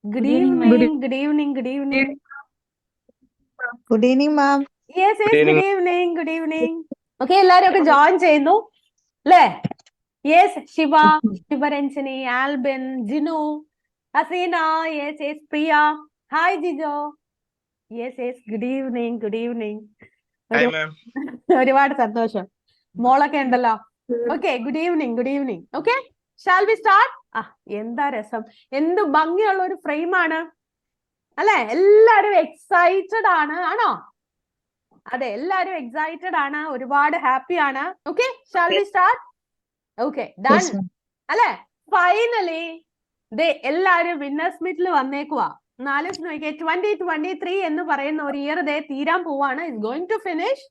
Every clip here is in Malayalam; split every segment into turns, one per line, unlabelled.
Good
Good evening, ma'am.
evening, good evening, good evening.
Good evening, ma'am.
Yes,
Good
good
evening.
evening, good evening. Okay, എല്ലാരും ഒക്കെ ജോയിൻ ചെയ്യുന്നു അല്ലേ? Yes, Shiva, Shivaranjani, Albin, Jinu, Haseena, yes yes, Priya, hi Jijo, yes yes, good evening, good evening.
Hi, ma'am.
ഒരുപാട് സന്തോഷം, മോളൊക്കെ ഉണ്ടല്ലോ. Okay, good evening, good evening. Okay, shall we start? എന്താ രസം, എന്ത് ഭംഗിയുള്ള ഒരു ഫ്രെയിമാണ് അല്ലെ? എല്ലാരും എക്സൈറ്റഡ് ആണ്, ആണോ? അതെ, എല്ലാരും എക്സൈറ്റഡ് ആണ്, ഒരുപാട് ഹാപ്പി ആണ്. Okay, shall we start? Okay, done
Yes, ma'am.
അല്ലെ? ഫൈനലി എല്ലാരും വിന്നേഴ്സ് മീറ്റിൽ വന്നേക്കുവാ. ആലോചിച്ച് നോക്കിയേ, 2023 എന്ന് പറയുന്ന ഒരു ഇയർ തീരാൻ പോവാണ്. It's going to finish.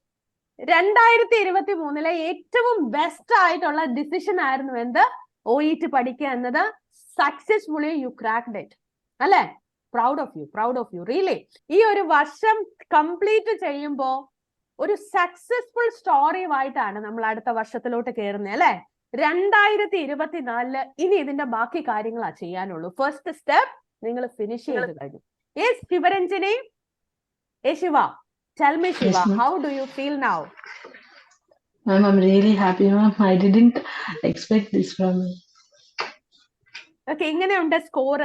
2023 ഏറ്റവും ബെസ്റ്റ് ആയിട്ടുള്ള ഡിസിഷൻ ആയിരുന്നു എന്ത്? OET പഠിക്കുക എന്നത്. സക്സസ്ഫുള്ളി യു ക്രാക്ക്ഡ് ഇറ്റ് അല്ലെ? Proud of you really. ഈ ഒരു വർഷം കംപ്ലീറ്റ് ചെയ്യുമ്പോ ഒരു സക്സസ്ഫുൾ സ്റ്റോറിയുമായിട്ടാണ് നമ്മൾ അടുത്ത വർഷത്തിലോട്ട് കയറുന്നത് അല്ലെ? 2024 ഇനി ഇതിന്റെ ബാക്കി കാര്യങ്ങളാ ചെയ്യാനുള്ളൂ. ഫസ്റ്റ് സ്റ്റെപ്പ് നിങ്ങൾ ഫിനിഷ് ചെയ്ത് കഴിഞ്ഞു. Yes, Sivaranjini, Shiva, tell me, Shiva,
Yes, ma'am.
how do you feel now?
Ma'am, I'm really happy, ma'am. I didn't expect this from you.
Okay, എങ്ങനെയുണ്ട് സ്കോർ?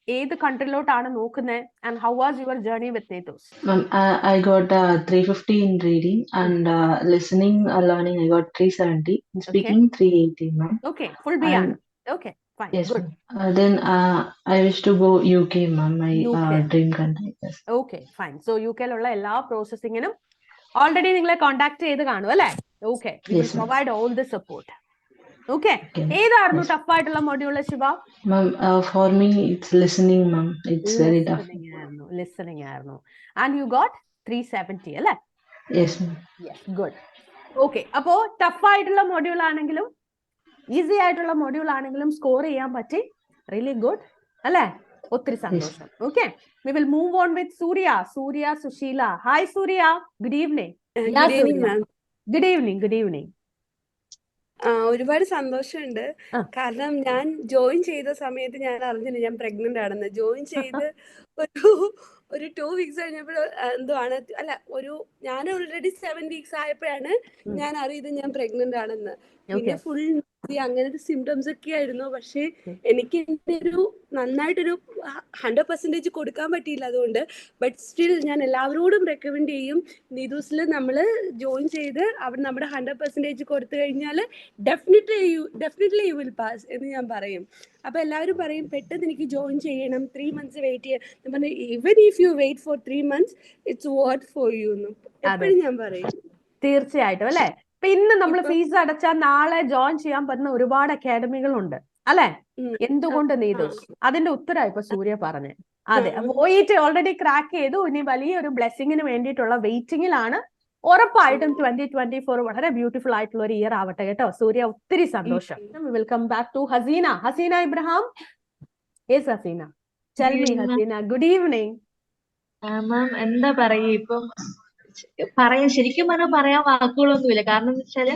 ഏത് കൺട്രിയിലോട്ടാണ് നോക്കുന്നത്? And how was your journey with NETOS?
Ma'am, I got 350 in reading and listening, learning, I got 370. In speaking, 380, ma'am.
Okay, full B ആണ്. Okay, fine,
Yes,
good.
ma'am. Then I wish to go UK, ma'am, my
UK.
dream country. Yes.
Okay, fine. So UKയിലുള്ള എല്ലാ പ്രോസസ്സിങ്ങിനും ഓൾറെഡി നിങ്ങളെ കോണ്ടാക്ട് ചെയ്ത് കാണും അല്ലേ? Okay, we will
Yes, ma'am.
provide all the support. Okay,
Okay.
ഏതായിരുന്നു
Yes.
ടഫ് ആയിട്ടുള്ള module Shiva?
Ma'am, for me, it's listening, ma'am. It's very tough.
Listening ആയിരുന്നു. And you got 370 അല്ലേ?
Yes, ma'am.
Yes, good. Okay, അപ്പോ ടഫ് ആയിട്ടുള്ള മൊഡ്യൂൾ ആണെങ്കിലും ഈസി ആയിട്ടുള്ള മൊഡ്യൂൾ ആണെങ്കിലും സ്കോർ ചെയ്യാൻ പറ്റി. റിയലി ഗുഡ് അല്ലേ? ഒത്തിരി സന്തോഷം. Okay, we will move on with Surya, Sushila. Hi Surya, good evening.
Good evening, ma'am.
Good evening.
ഒരുപാട് സന്തോഷമുണ്ട്. കാരണം ഞാൻ ജോയിൻ ചെയ്ത സമയത്ത് ഞാൻ അറിഞ്ഞില്ല ഞാൻ പ്രഗ്നന്റ് ആണെന്ന്. ജോയിൻ ചെയ്ത് ഒരു 2 വീക്സ് കഴിഞ്ഞപ്പോൾ എന്തുവാണ് അല്ല ഞാൻ ഓൾറെഡി 7 വീക്സ് ആയപ്പോഴാണ് ഞാൻ അറിയത് ഞാൻ പ്രഗ്നന്റ് ആണെന്ന്. പിന്നെ ഫുൾ അങ്ങനത്തെ സിംറ്റംസ് ഒക്കെ ആയിരുന്നു. പക്ഷെ എനിക്ക് നന്നായിട്ടൊരു 100% കൊടുക്കാൻ പറ്റിയില്ല. അതുകൊണ്ട് ബട്ട് സ്റ്റിൽ ഞാൻ എല്ലാവരോടും റെക്കമെൻഡ് ചെയ്യും, നീതൂസിൽ നമ്മൾ ജോയിൻ ചെയ്ത് അവിടെ നമ്മുടെ 100% കൊടുത്തു കഴിഞ്ഞാൽ ഡെഫിനറ്റ്ലി യു വിൽ പാസ് എന്ന് ഞാൻ പറയും. അപ്പൊ എല്ലാവരും പറയും പെട്ടെന്ന് എനിക്ക് ജോയിൻ ചെയ്യണം, 3 months വെയിറ്റ് ചെയ്യാം. പറഞ്ഞു even if you wait for 3 months it's worth for you എന്ന് എപ്പോഴും ഞാൻ പറയും.
തീർച്ചയായിട്ടും അല്ലെ? ഇന്ന് നമ്മൾ ഫീസ് അടച്ചാൽ നാളെ ജോയിൻ ചെയ്യാൻ പറ്റുന്ന ഒരുപാട് അക്കാഡമികളുണ്ട് അല്ലെ? എന്തുകൊണ്ട് നീതൂസ്? അതിന്റെ ഉത്തരം ഇപ്പൊ സൂര്യ പറഞ്ഞേ. അതെ, OET ഓൾറെഡി ക്രാക്ക് ചെയ്തു. ഇനി വലിയൊരു ബ്ലെസ്സിങ്ങിന് വേണ്ടിയിട്ടുള്ള വെയിറ്റിംഗിലാണ്. ഉറപ്പായിട്ടും 2024 വളരെ ബ്യൂട്ടിഫുൾ ആയിട്ടുള്ള ഒരു ഇയർ ആവട്ടെ കേട്ടോ സൂര്യ. ഒത്തിരി സന്തോഷം. Welcome back to Haseena Ibrahim. Yes Haseena, tell me Haseena, good evening.
Ma'am എന്താ പറയാ, ഇപ്പം ശരിക്കും പറഞ്ഞാൽ പറയാൻ വാക്കുകളൊന്നുമില്ല. കാരണം എന്ന് വെച്ചാല്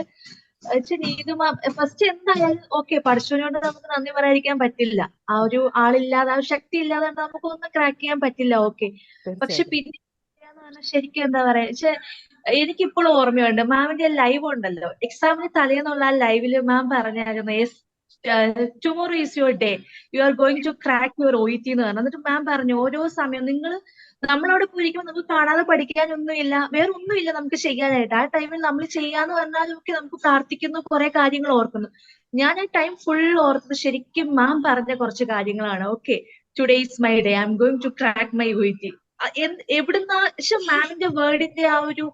ഇത് ഫസ്റ്റ് എന്തായാലും ഓക്കെ, പഠിച്ചവനോട് നമുക്ക് നന്ദി പറയാതിരിക്കാൻ പറ്റില്ല. ആ ഒരു ആളില്ലാതെ, ആ ഒരു ശക്തി ഇല്ലാതെ നമുക്കൊന്നും ക്രാക്ക് ചെയ്യാൻ പറ്റില്ല. ഓക്കെ, പക്ഷെ പിന്നെ ശരിക്കും എന്താ പറയാ, എനിക്കിപ്പോഴും ഓർമ്മയുണ്ട് മാമിന്റെ ലൈവ് ഉണ്ടല്ലോ, എക്സാമിന് തലേന്നുള്ള ആ ലൈവില് മാം പറഞ്ഞായിരുന്നു tomorrow is your day, you are going to crack your OET എന്ന് പറഞ്ഞു. എന്നിട്ട് മാം പറഞ്ഞു ഓരോ സമയം നമ്മളവിടെ പോയിരിക്കുമ്പോൾ നമുക്ക് കാണാതെ പഠിക്കാനൊന്നുമില്ല, വേറെ ഒന്നുമില്ല നമുക്ക് ചെയ്യാനായിട്ട്. ആ ടൈമിൽ നമ്മൾ ചെയ്യാന്ന് പറഞ്ഞാലും ഒക്കെ നമുക്ക് പ്രാർത്ഥിക്കുന്നു, കുറെ കാര്യങ്ങൾ ഓർക്കുന്നു. ഞാൻ ആ ടൈം ഫുൾ ഓർത്തത് ശരിക്കും മാം പറഞ്ഞ കുറച്ച് കാര്യങ്ങളാണ്. Okay, today is my day, I am going to crack my OET. എവിടുന്ന പക്ഷെ മാമിന്റെ വേർഡിന്റെ ആ ഒരു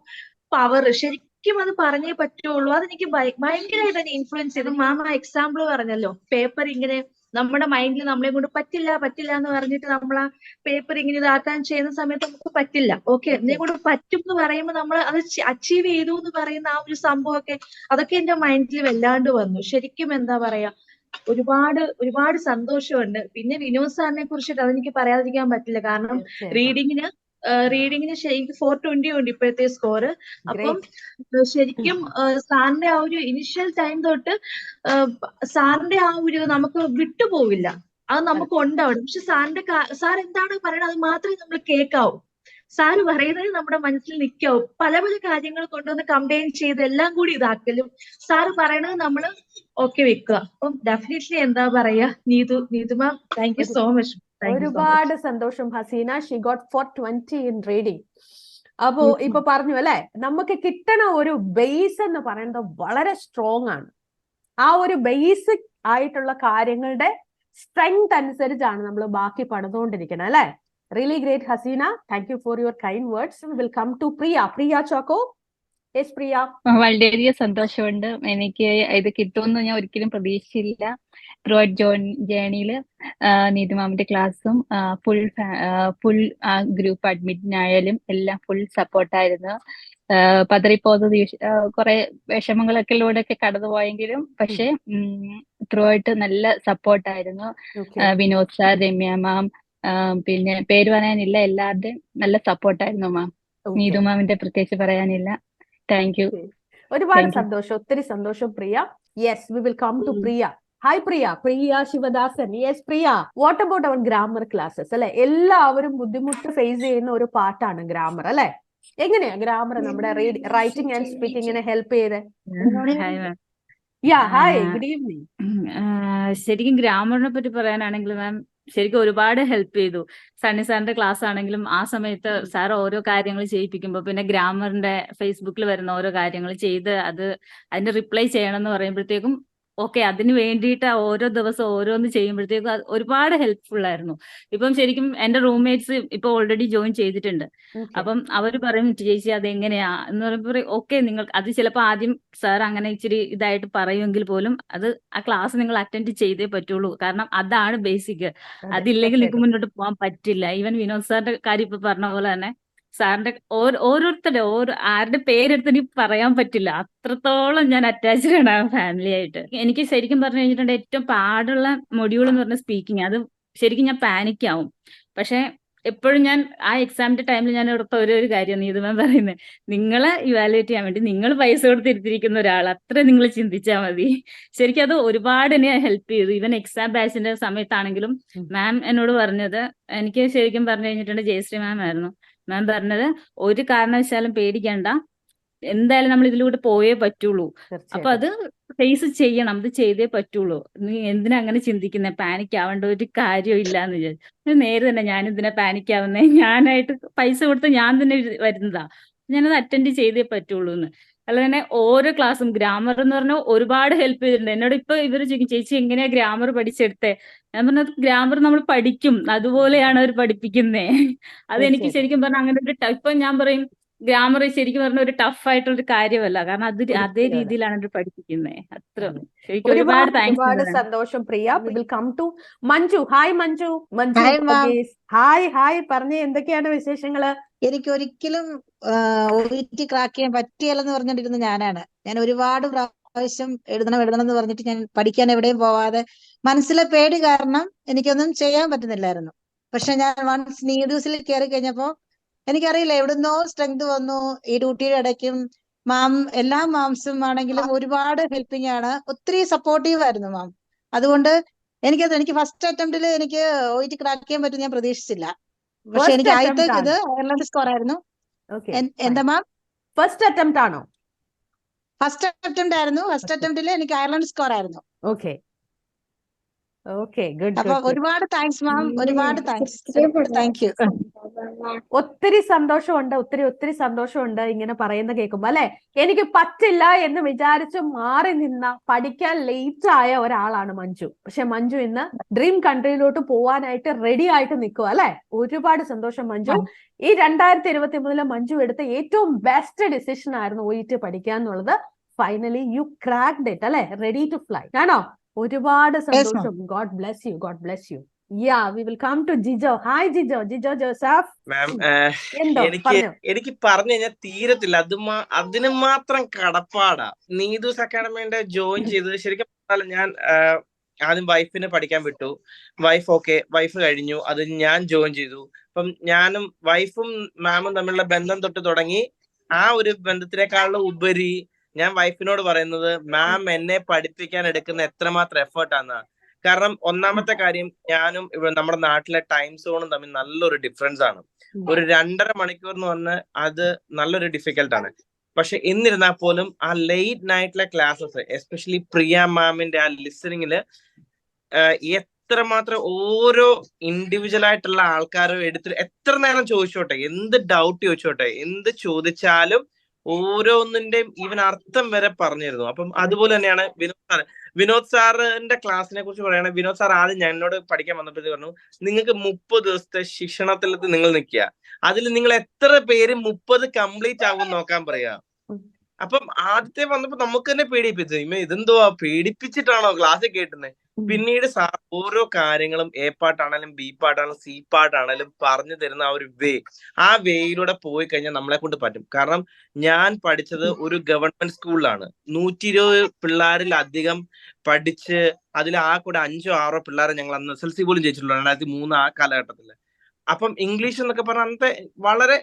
പവർ ശരിക്കും അത് പറഞ്ഞേ പറ്റുള്ളൂ. അതെനിക്ക് ഭയങ്കരമായിട്ട് തന്നെ ഇൻഫ്ലുവൻസ് ചെയ്തു. മാം ആ എക്സാമ്പിൾ പറഞ്ഞല്ലോ, പേപ്പർ ഇങ്ങനെ നമ്മുടെ മൈൻഡിൽ നമ്മളെ കൊണ്ട് പറ്റില്ല എന്ന് പറഞ്ഞിട്ട് നമ്മൾ ആ പേപ്പർ ഇങ്ങനെ ഇതാക്കാൻ ചെയ്യുന്ന സമയത്ത് നമുക്ക് പറ്റില്ല. ഓക്കെ, എന്നെ കൊണ്ട് പറ്റും എന്ന് പറയുമ്പോൾ നമ്മൾ അത് അച്ചീവ് ചെയ്തു എന്ന് പറയുന്ന ആ ഒരു സംഭവമൊക്കെ അതൊക്കെ എന്റെ മൈൻഡിൽ വല്ലാണ്ട് വന്നു. ശരിക്കും എന്താ പറയാ, ഒരുപാട് സന്തോഷമുണ്ട്. പിന്നെ വിനോദ് സാറിനെ കുറിച്ചിട്ട് അതെനിക്ക് പറയാതിരിക്കാൻ പറ്റില്ല. കാരണം റീഡിങ്ങിന് ശരിക്കും 420 ഉണ്ട് ഇപ്പോഴത്തെ സ്കോർ. അപ്പം ശരിക്കും സാറിന്റെ ആ ഒരു ഇനിഷ്യൽ ടൈം തൊട്ട് സാറിന്റെ ആ ഒരു നമുക്ക് വിട്ടുപോവില്ല. അത് നമുക്ക് ഉണ്ട് അവിടെ. പക്ഷെ സാർ എന്താണ് പറയുന്നത് അത് മാത്രമേ നമ്മൾ കേൾക്കാവൂ. സാറ് പറയുന്നത് നമ്മുടെ മനസ്സിൽ നിൽക്കാവും. പല പല കാര്യങ്ങൾ കൊണ്ടുവന്ന് കമ്പൈൻ ചെയ്ത് എല്ലാം കൂടി ഇതാക്കലും സാറ് പറയണത് നമ്മൾ ഓക്കെ വെക്കുക. അപ്പം ഡെഫിനറ്റ്ലി എന്താ പറയാ, Neethu ma'am thank you so much.
ഒരുപാട് സന്തോഷം Haseena. She got 420 in reading. അപ്പോ ഇപ്പൊ പറഞ്ഞു അല്ലെ, നമുക്ക് കിട്ടണ ഒരു ബേസ് എന്ന് പറയുന്നത് വളരെ സ്ട്രോങ് ആണ്. ആ ഒരു ബേസിക് ആയിട്ടുള്ള കാര്യങ്ങളുടെ സ്ട്രെങ്ത് അനുസരിച്ചാണ് നമ്മൾ ബാക്കി പണിതുകൊണ്ടിരിക്കുന്നത് അല്ലെ. Really great, Hasina. Thank you for your kind words. We will come to Priya. Priya Choco. Yes, Priya.
വളരെയധികം സന്തോഷമുണ്ട്. എനിക്ക് ഇത് കിട്ടുമെന്ന് ഞാൻ ഒരിക്കലും പ്രതീക്ഷിച്ചില്ല. ത്രൂ ഔട്ട് ജേണിയിൽ നീതു മാമിന്റെ ക്ലാസ്സും ഫുൾ ഗ്രൂപ്പ് അഡ്മിറ്റിനായാലും എല്ലാം ഫുൾ സപ്പോർട്ടായിരുന്നു. പതറിപ്പോകുന്ന കുറെ വിഷമങ്ങളൊക്കെ കടന്നുപോയെങ്കിലും പക്ഷെ ത്രൂ ഔട്ട് നല്ല സപ്പോർട്ടായിരുന്നു. വിനോദ് സാർ, രമ്യ മാം, പിന്നെ പേര് പറയാനില്ല, എല്ലാവരുടെയും നല്ല സപ്പോർട്ടായിരുന്നു മാം. നീതു മാമിന്റെ പ്രത്യേകിച്ച് പറയാനില്ല. Thank you.
ഒരുപാട് സന്തോഷം, ഒത്തിരി സന്തോഷം Priya. Yes, we will come to Priya. Hi Priya. Priya Sivadasan. Yes Priya, what about our grammar classes അല്ലെ? എല്ലാവരും ബുദ്ധിമുട്ട് ഫേസ് ചെയ്യുന്ന ഒരു പാർട്ടാണ് ഗ്രാമർ അല്ലെ? എങ്ങനെയാ ഗ്രാമർ നമ്മുടെ റൈറ്റിംഗ് ആൻഡ് സ്പീക്കിങ്ങിനെ ഹെൽപ്പ് ചെയ്ത്? Hi, good evening.
ശരിക്കും ഗ്രാമറിനെ പറ്റി പറയാനാണെങ്കിൽ മാം ശരിക്കും ഒരുപാട് ഹെൽപ്പ് ചെയ്തു. സണ്ണി സാറിന്റെ ക്ലാസ് ആണെങ്കിലും ആ സമയത്ത് സാർ ഓരോ കാര്യങ്ങൾ ചെയ്യിപ്പിക്കുമ്പോൾ പിന്നെ ഗ്രാമറിന്റെ ഫേസ്ബുക്കിൽ വരുന്ന ഓരോ കാര്യങ്ങൾ ചെയ്ത് അതിന്റെ റിപ്ലൈ ചെയ്യണം എന്ന് പറയുമ്പോഴത്തേക്കും ഓക്കെ, അതിന് വേണ്ടിയിട്ട് ഓരോ ദിവസം ഓരോന്ന് ചെയ്യുമ്പോഴത്തേക്കും അത് ഒരുപാട് ഹെൽപ്ഫുൾ ആയിരുന്നു. ഇപ്പം ശരിക്കും എന്റെ റൂംമേറ്റ്സ് ഇപ്പൊ ഓൾറെഡി ജോയിൻ ചെയ്തിട്ടുണ്ട്. അപ്പം അവർ പറയും ചേച്ചി അതെങ്ങനെയാ എന്ന് പറയുമ്പോൾ ഓക്കെ, നിങ്ങൾക്ക് അത് ചിലപ്പോൾ ആദ്യം സാർ അങ്ങനെ ഇച്ചിരി ഇതായിട്ട് പറയുമെങ്കിൽ പോലും അത് ആ ക്ലാസ് നിങ്ങൾ അറ്റൻഡ് ചെയ്തേ പറ്റുള്ളൂ. കാരണം അതാണ് ബേസിക്. അതില്ലെങ്കിൽ നിങ്ങൾക്ക് മുന്നോട്ട് പോകാൻ പറ്റില്ല. ഈവൻ വിനോദ് സാറിന്റെ കാര്യം ഇപ്പൊ പറഞ്ഞ പോലെ തന്നെ സാറിന്റെ ഓരോരുത്തരുടെ ആരുടെ പേരെടുത്ത് എനിക്ക് പറയാൻ പറ്റില്ല, അത്രത്തോളം ഞാൻ അറ്റാച്ച്ഡ് ആണ് ആ ഫാമിലി ആയിട്ട്. എനിക്ക് ശരിക്കും പറഞ്ഞു കഴിഞ്ഞിട്ടുണ്ട് ഏറ്റവും പാടുള്ള മൊഡ്യൂൾ എന്ന് പറഞ്ഞ സ്പീക്കിംഗ്. അത് ശരിക്കും ഞാൻ പാനിക് ആവും. പക്ഷെ എപ്പോഴും ഞാൻ ആ എക്സാമിന്റെ ടൈമിൽ ഞാൻ ഓർത്ത ഒരു കാര്യം നീതു മാം പറയുന്നത്, നിങ്ങളെ ഇവാലുവേറ്റ് ചെയ്യാൻ വേണ്ടി നിങ്ങൾ പൈസ കൊടുത്തിരുത്തിരിക്കുന്ന ഒരാൾ, അത്ര നിങ്ങൾ ചിന്തിച്ചാൽ മതി. ശരിക്കും അത് ഒരുപാട് എന്നെ ഹെൽപ്പ് ചെയ്തു. ഈവൻ എക്സാം ബാച്ചിന്റെ സമയത്താണെങ്കിലും മാം എന്നോട് പറഞ്ഞത്, എനിക്ക് ശരിക്കും പറഞ്ഞു കഴിഞ്ഞിട്ടുണ്ട് ജയശ്രീ മാം ആയിരുന്നു. മാം പറഞ്ഞത് ഒരു കാരണവശാലും പേടിക്കണ്ട, എന്തായാലും നമ്മൾ ഇതിലൂടെ പോയേ പറ്റുള്ളൂ. അപ്പൊ അത് ഫേസ് ചെയ്യണം, അത് ചെയ്തേ പറ്റുള്ളൂ. നീ എന്തിനാ അങ്ങനെ ചിന്തിക്കുന്നത്, പാനിക് ആവേണ്ട ഒരു കാര്യവും ഇല്ല എന്ന് വിചാരിച്ചു. നേരെ തന്നെ ഞാൻ എന്തിനാ പാനിക് ആവുന്നേ, ഞാനായിട്ട് പൈസ കൊടുത്ത് ഞാൻ തന്നെ വരുന്നതാ, ഞാനത് അറ്റൻഡ് ചെയ്തേ പറ്റുള്ളൂ എന്ന്. അല്ല തന്നെ ഓരോ ക്ലാസ്സും ഗ്രാമർ എന്ന് പറഞ്ഞാൽ ഒരുപാട് ഹെൽപ്പ് ചെയ്തിട്ടുണ്ട്. എന്നോട് ഇപ്പൊ ഇവര് ചോദിക്കും ചേച്ചി എങ്ങനെയാ ഗ്രാമർ പഠിച്ചെടുത്തേ? ഞാൻ പറഞ്ഞത് ഗ്രാമർ നമ്മൾ പഠിക്കും, അതുപോലെയാണ് അവർ പഠിപ്പിക്കുന്നേ. അതെനിക്ക് ശരിക്കും പറഞ്ഞാൽ അങ്ങനെ ഒരു ഇപ്പൊ ഞാൻ പറയും ഗ്രാമർ ശരിക്കും പറഞ്ഞ ഒരു ടഫ് ആയിട്ടുള്ള കാര്യമല്ല. കാരണം അതേ രീതിയിലാണ് അവർ പഠിപ്പിക്കുന്നത്. അത്ര ശരിക്കും ഒരുപാട് താങ്ക്സ്.
സന്തോഷം Priya. We will come to Manju. Hi Manju.
Hi, ma'am.
Hi പറഞ്ഞേ, എന്തൊക്കെയാണ് വിശേഷങ്ങള്?
എനിക്ക് ഒരിക്കലും OET ക്രാക്ക് ചെയ്യാൻ പറ്റിയല്ലെന്ന് പറഞ്ഞോണ്ടിരുന്ന ഞാൻ ഒരുപാട് പ്രാവശ്യം എഴുതണം എന്ന് പറഞ്ഞിട്ട് ഞാൻ പഠിക്കാൻ എവിടെയും പോവാതെ മനസ്സിലെ പേടി കാരണം എനിക്കൊന്നും ചെയ്യാൻ പറ്റുന്നില്ലായിരുന്നു. പക്ഷെ ഞാൻ വൺസ് നീഡൂസിൽ കയറി കഴിഞ്ഞപ്പോ എനിക്കറിയില്ല എവിടുന്നോ സ്ട്രെങ്ത് വന്നു. ഈ ഡ്യൂട്ടിയുടെ ഇടയ്ക്കും മാം, എല്ലാ മാംസും ആണെങ്കിലും ഒരുപാട് ഹെൽപ്പിംഗ് ആണ്, ഒത്തിരി സപ്പോർട്ടീവ് ആയിരുന്നു മാം. അതുകൊണ്ട് എനിക്ക് ഫസ്റ്റ് അറ്റംപ്റ്റിൽ എനിക്ക് OET ക്രാക്ക് ചെയ്യാൻ പറ്റും ഞാൻ പ്രതീക്ഷിച്ചില്ല. പക്ഷെ എനിക്ക് ആദ്യത്തെ ഇത് അയർലൻഡ് സ്കോർ ആയിരുന്നു. എന്താ മാം?
ഫസ്റ്റ് അറ്റംപ്റ്റ് ആണോ?
ഫസ്റ്റ് അറ്റംപ്റ്റ് ആയിരുന്നു. ഫസ്റ്റ് അറ്റംപ്റ്റിൽ എനിക്ക് അയർലൻഡ് സ്കോർ ആയിരുന്നു.
Okay, good.
അപ്പൊ ഒരുപാട് താങ്ക്സ് മാം, ഒരുപാട് താങ്ക്സ്. Thank you.
ഒത്തിരി സന്തോഷമുണ്ട് ഇങ്ങനെ പറയുന്ന കേൾക്കുമ്പോ അല്ലെ. എനിക്ക് പറ്റില്ല എന്ന് വിചാരിച്ച് മാറി നിന്ന പഠിക്കാൻ ലേറ്റ് ആയ ഒരാളാണ് മഞ്ജു. പക്ഷെ മഞ്ജു ഇന്ന് ഡ്രീം കൺട്രിയിലോട്ട് പോവാനായിട്ട് റെഡി ആയിട്ട് നിൽക്കുക അല്ലെ. ഒരുപാട് സന്തോഷം മഞ്ജു. ഈ 2023 മഞ്ജു എടുത്ത ഏറ്റവും ബെസ്റ്റ് ഡിസിഷൻ ആയിരുന്നു OET പഠിക്കുക എന്നുള്ളത്. ഫൈനലി യു ക്രാക്ഡ് ഇറ്റ് അല്ലെ, റെഡി ടു ഫ്ലൈ ആണോ? ഒരുപാട് സന്തോഷം. God bless U. We will come to Jijo. Hi Jijo Joseph.
മാം, എനിക്ക് പറഞ്ഞു കഴിഞ്ഞാൽ തീരത്തില്ല. അതിന് മാത്രം കടപ്പാടാ. നീതൂസ് അക്കാഡമിയുടെ ജോയിൻ ചെയ്തത് ശരിക്കും ഞാൻ ആദ്യം വൈഫിനെ പഠിക്കാൻ വിട്ടു. വൈഫ് കഴിഞ്ഞു, അത് ഞാൻ ജോയിൻ ചെയ്തു. അപ്പം ഞാനും വൈഫും മാമും തമ്മിലുള്ള ബന്ധം തൊട്ട് തുടങ്ങി. ആ ഒരു ബന്ധത്തിനേക്കാളും ഉപരി ഞാൻ വൈഫിനോട് പറയുന്നത് മാം എന്നെ പഠിപ്പിക്കാൻ എടുക്കുന്ന എത്രമാത്രം എഫേർട്ടാണ്. കാരണം ഒന്നാമത്തെ കാര്യം, ഞാനും നമ്മുടെ നാട്ടിലെ ടൈം സോണും തമ്മിൽ നല്ലൊരു ഡിഫറൻസ് ആണ്. ഒരു 2.5 മണിക്കൂർ എന്ന് പറഞ്ഞാൽ അത് നല്ലൊരു ഡിഫിക്കൽട്ട് ആണ്. പക്ഷെ എന്നിരുന്നാൽ പോലും ആ ലേറ്റ് നൈറ്റിലെ ക്ലാസ്സസ്, എസ്പെഷ്യലി പ്രിയ മാമിന്റെ ആ ലിസണിങ്ങില് എത്രമാത്രം ഓരോ ഇൻഡിവിജ്വൽ ആയിട്ടുള്ള ആൾക്കാരും എടുത്ത് എത്ര നേരം ചോദിച്ചോട്ടെ, എന്ത് ഡൗട്ട് ചോദിച്ചോട്ടെ, എന്ത് ചോദിച്ചാലും ഓരോന്നിന്റെയും ഈവൻ അർത്ഥം വരെ പറഞ്ഞിരുന്നു. അപ്പം അതുപോലെ തന്നെയാണ് വിനോദ് സാറിന്റെ ക്ലാസ്സിനെ കുറിച്ച് പറയുകയാണെങ്കിൽ, വിനോദ് സാർ ആദ്യം എന്നോട് പഠിക്കാൻ വന്നപ്പോഴത്തേക്ക് പറഞ്ഞു, നിങ്ങൾക്ക് 30 ദിവസത്തെ ശിക്ഷണത്തിൽ നിങ്ങൾ നിൽക്കുക, അതിൽ നിങ്ങൾ എത്ര പേര് 30 കംപ്ലീറ്റ് ആകും നോക്കാൻ പറയാ. അപ്പം ആദ്യത്തെ വന്നപ്പോ നമുക്ക് തന്നെ പേടിപ്പിച്ചു, ഇതെന്തുവാ പേടിപ്പിച്ചിട്ടാണോ ക്ലാസ്സിൽ കേട്ടുന്നത്. പിന്നീട് സാർ ഓരോ കാര്യങ്ങളും എ പാർട്ടാണെങ്കിലും ബി പാർട്ടാണെങ്കിലും സി പാർട്ടാണെങ്കിലും പറഞ്ഞു തരുന്ന ആ ഒരു ആ വേയിലൂടെ പോയി കഴിഞ്ഞാൽ നമ്മളെ കൊണ്ട് പറ്റും. കാരണം ഞാൻ പഠിച്ചത് ഒരു ഗവൺമെന്റ് സ്കൂളിലാണ്. 120 പിള്ളേരിലധികം പഠിച്ച് അതിൽ ആ കൂടെ 5 or 6 പിള്ളേരെ ഞങ്ങൾ അന്ന് SLC പോലും ജയിച്ചിട്ടുള്ളൂ 2003 ആ കാലഘട്ടത്തില്. അപ്പം ഇംഗ്ലീഷ് എന്നൊക്കെ പറഞ്ഞാൽ അന്നത്തെ വളരെ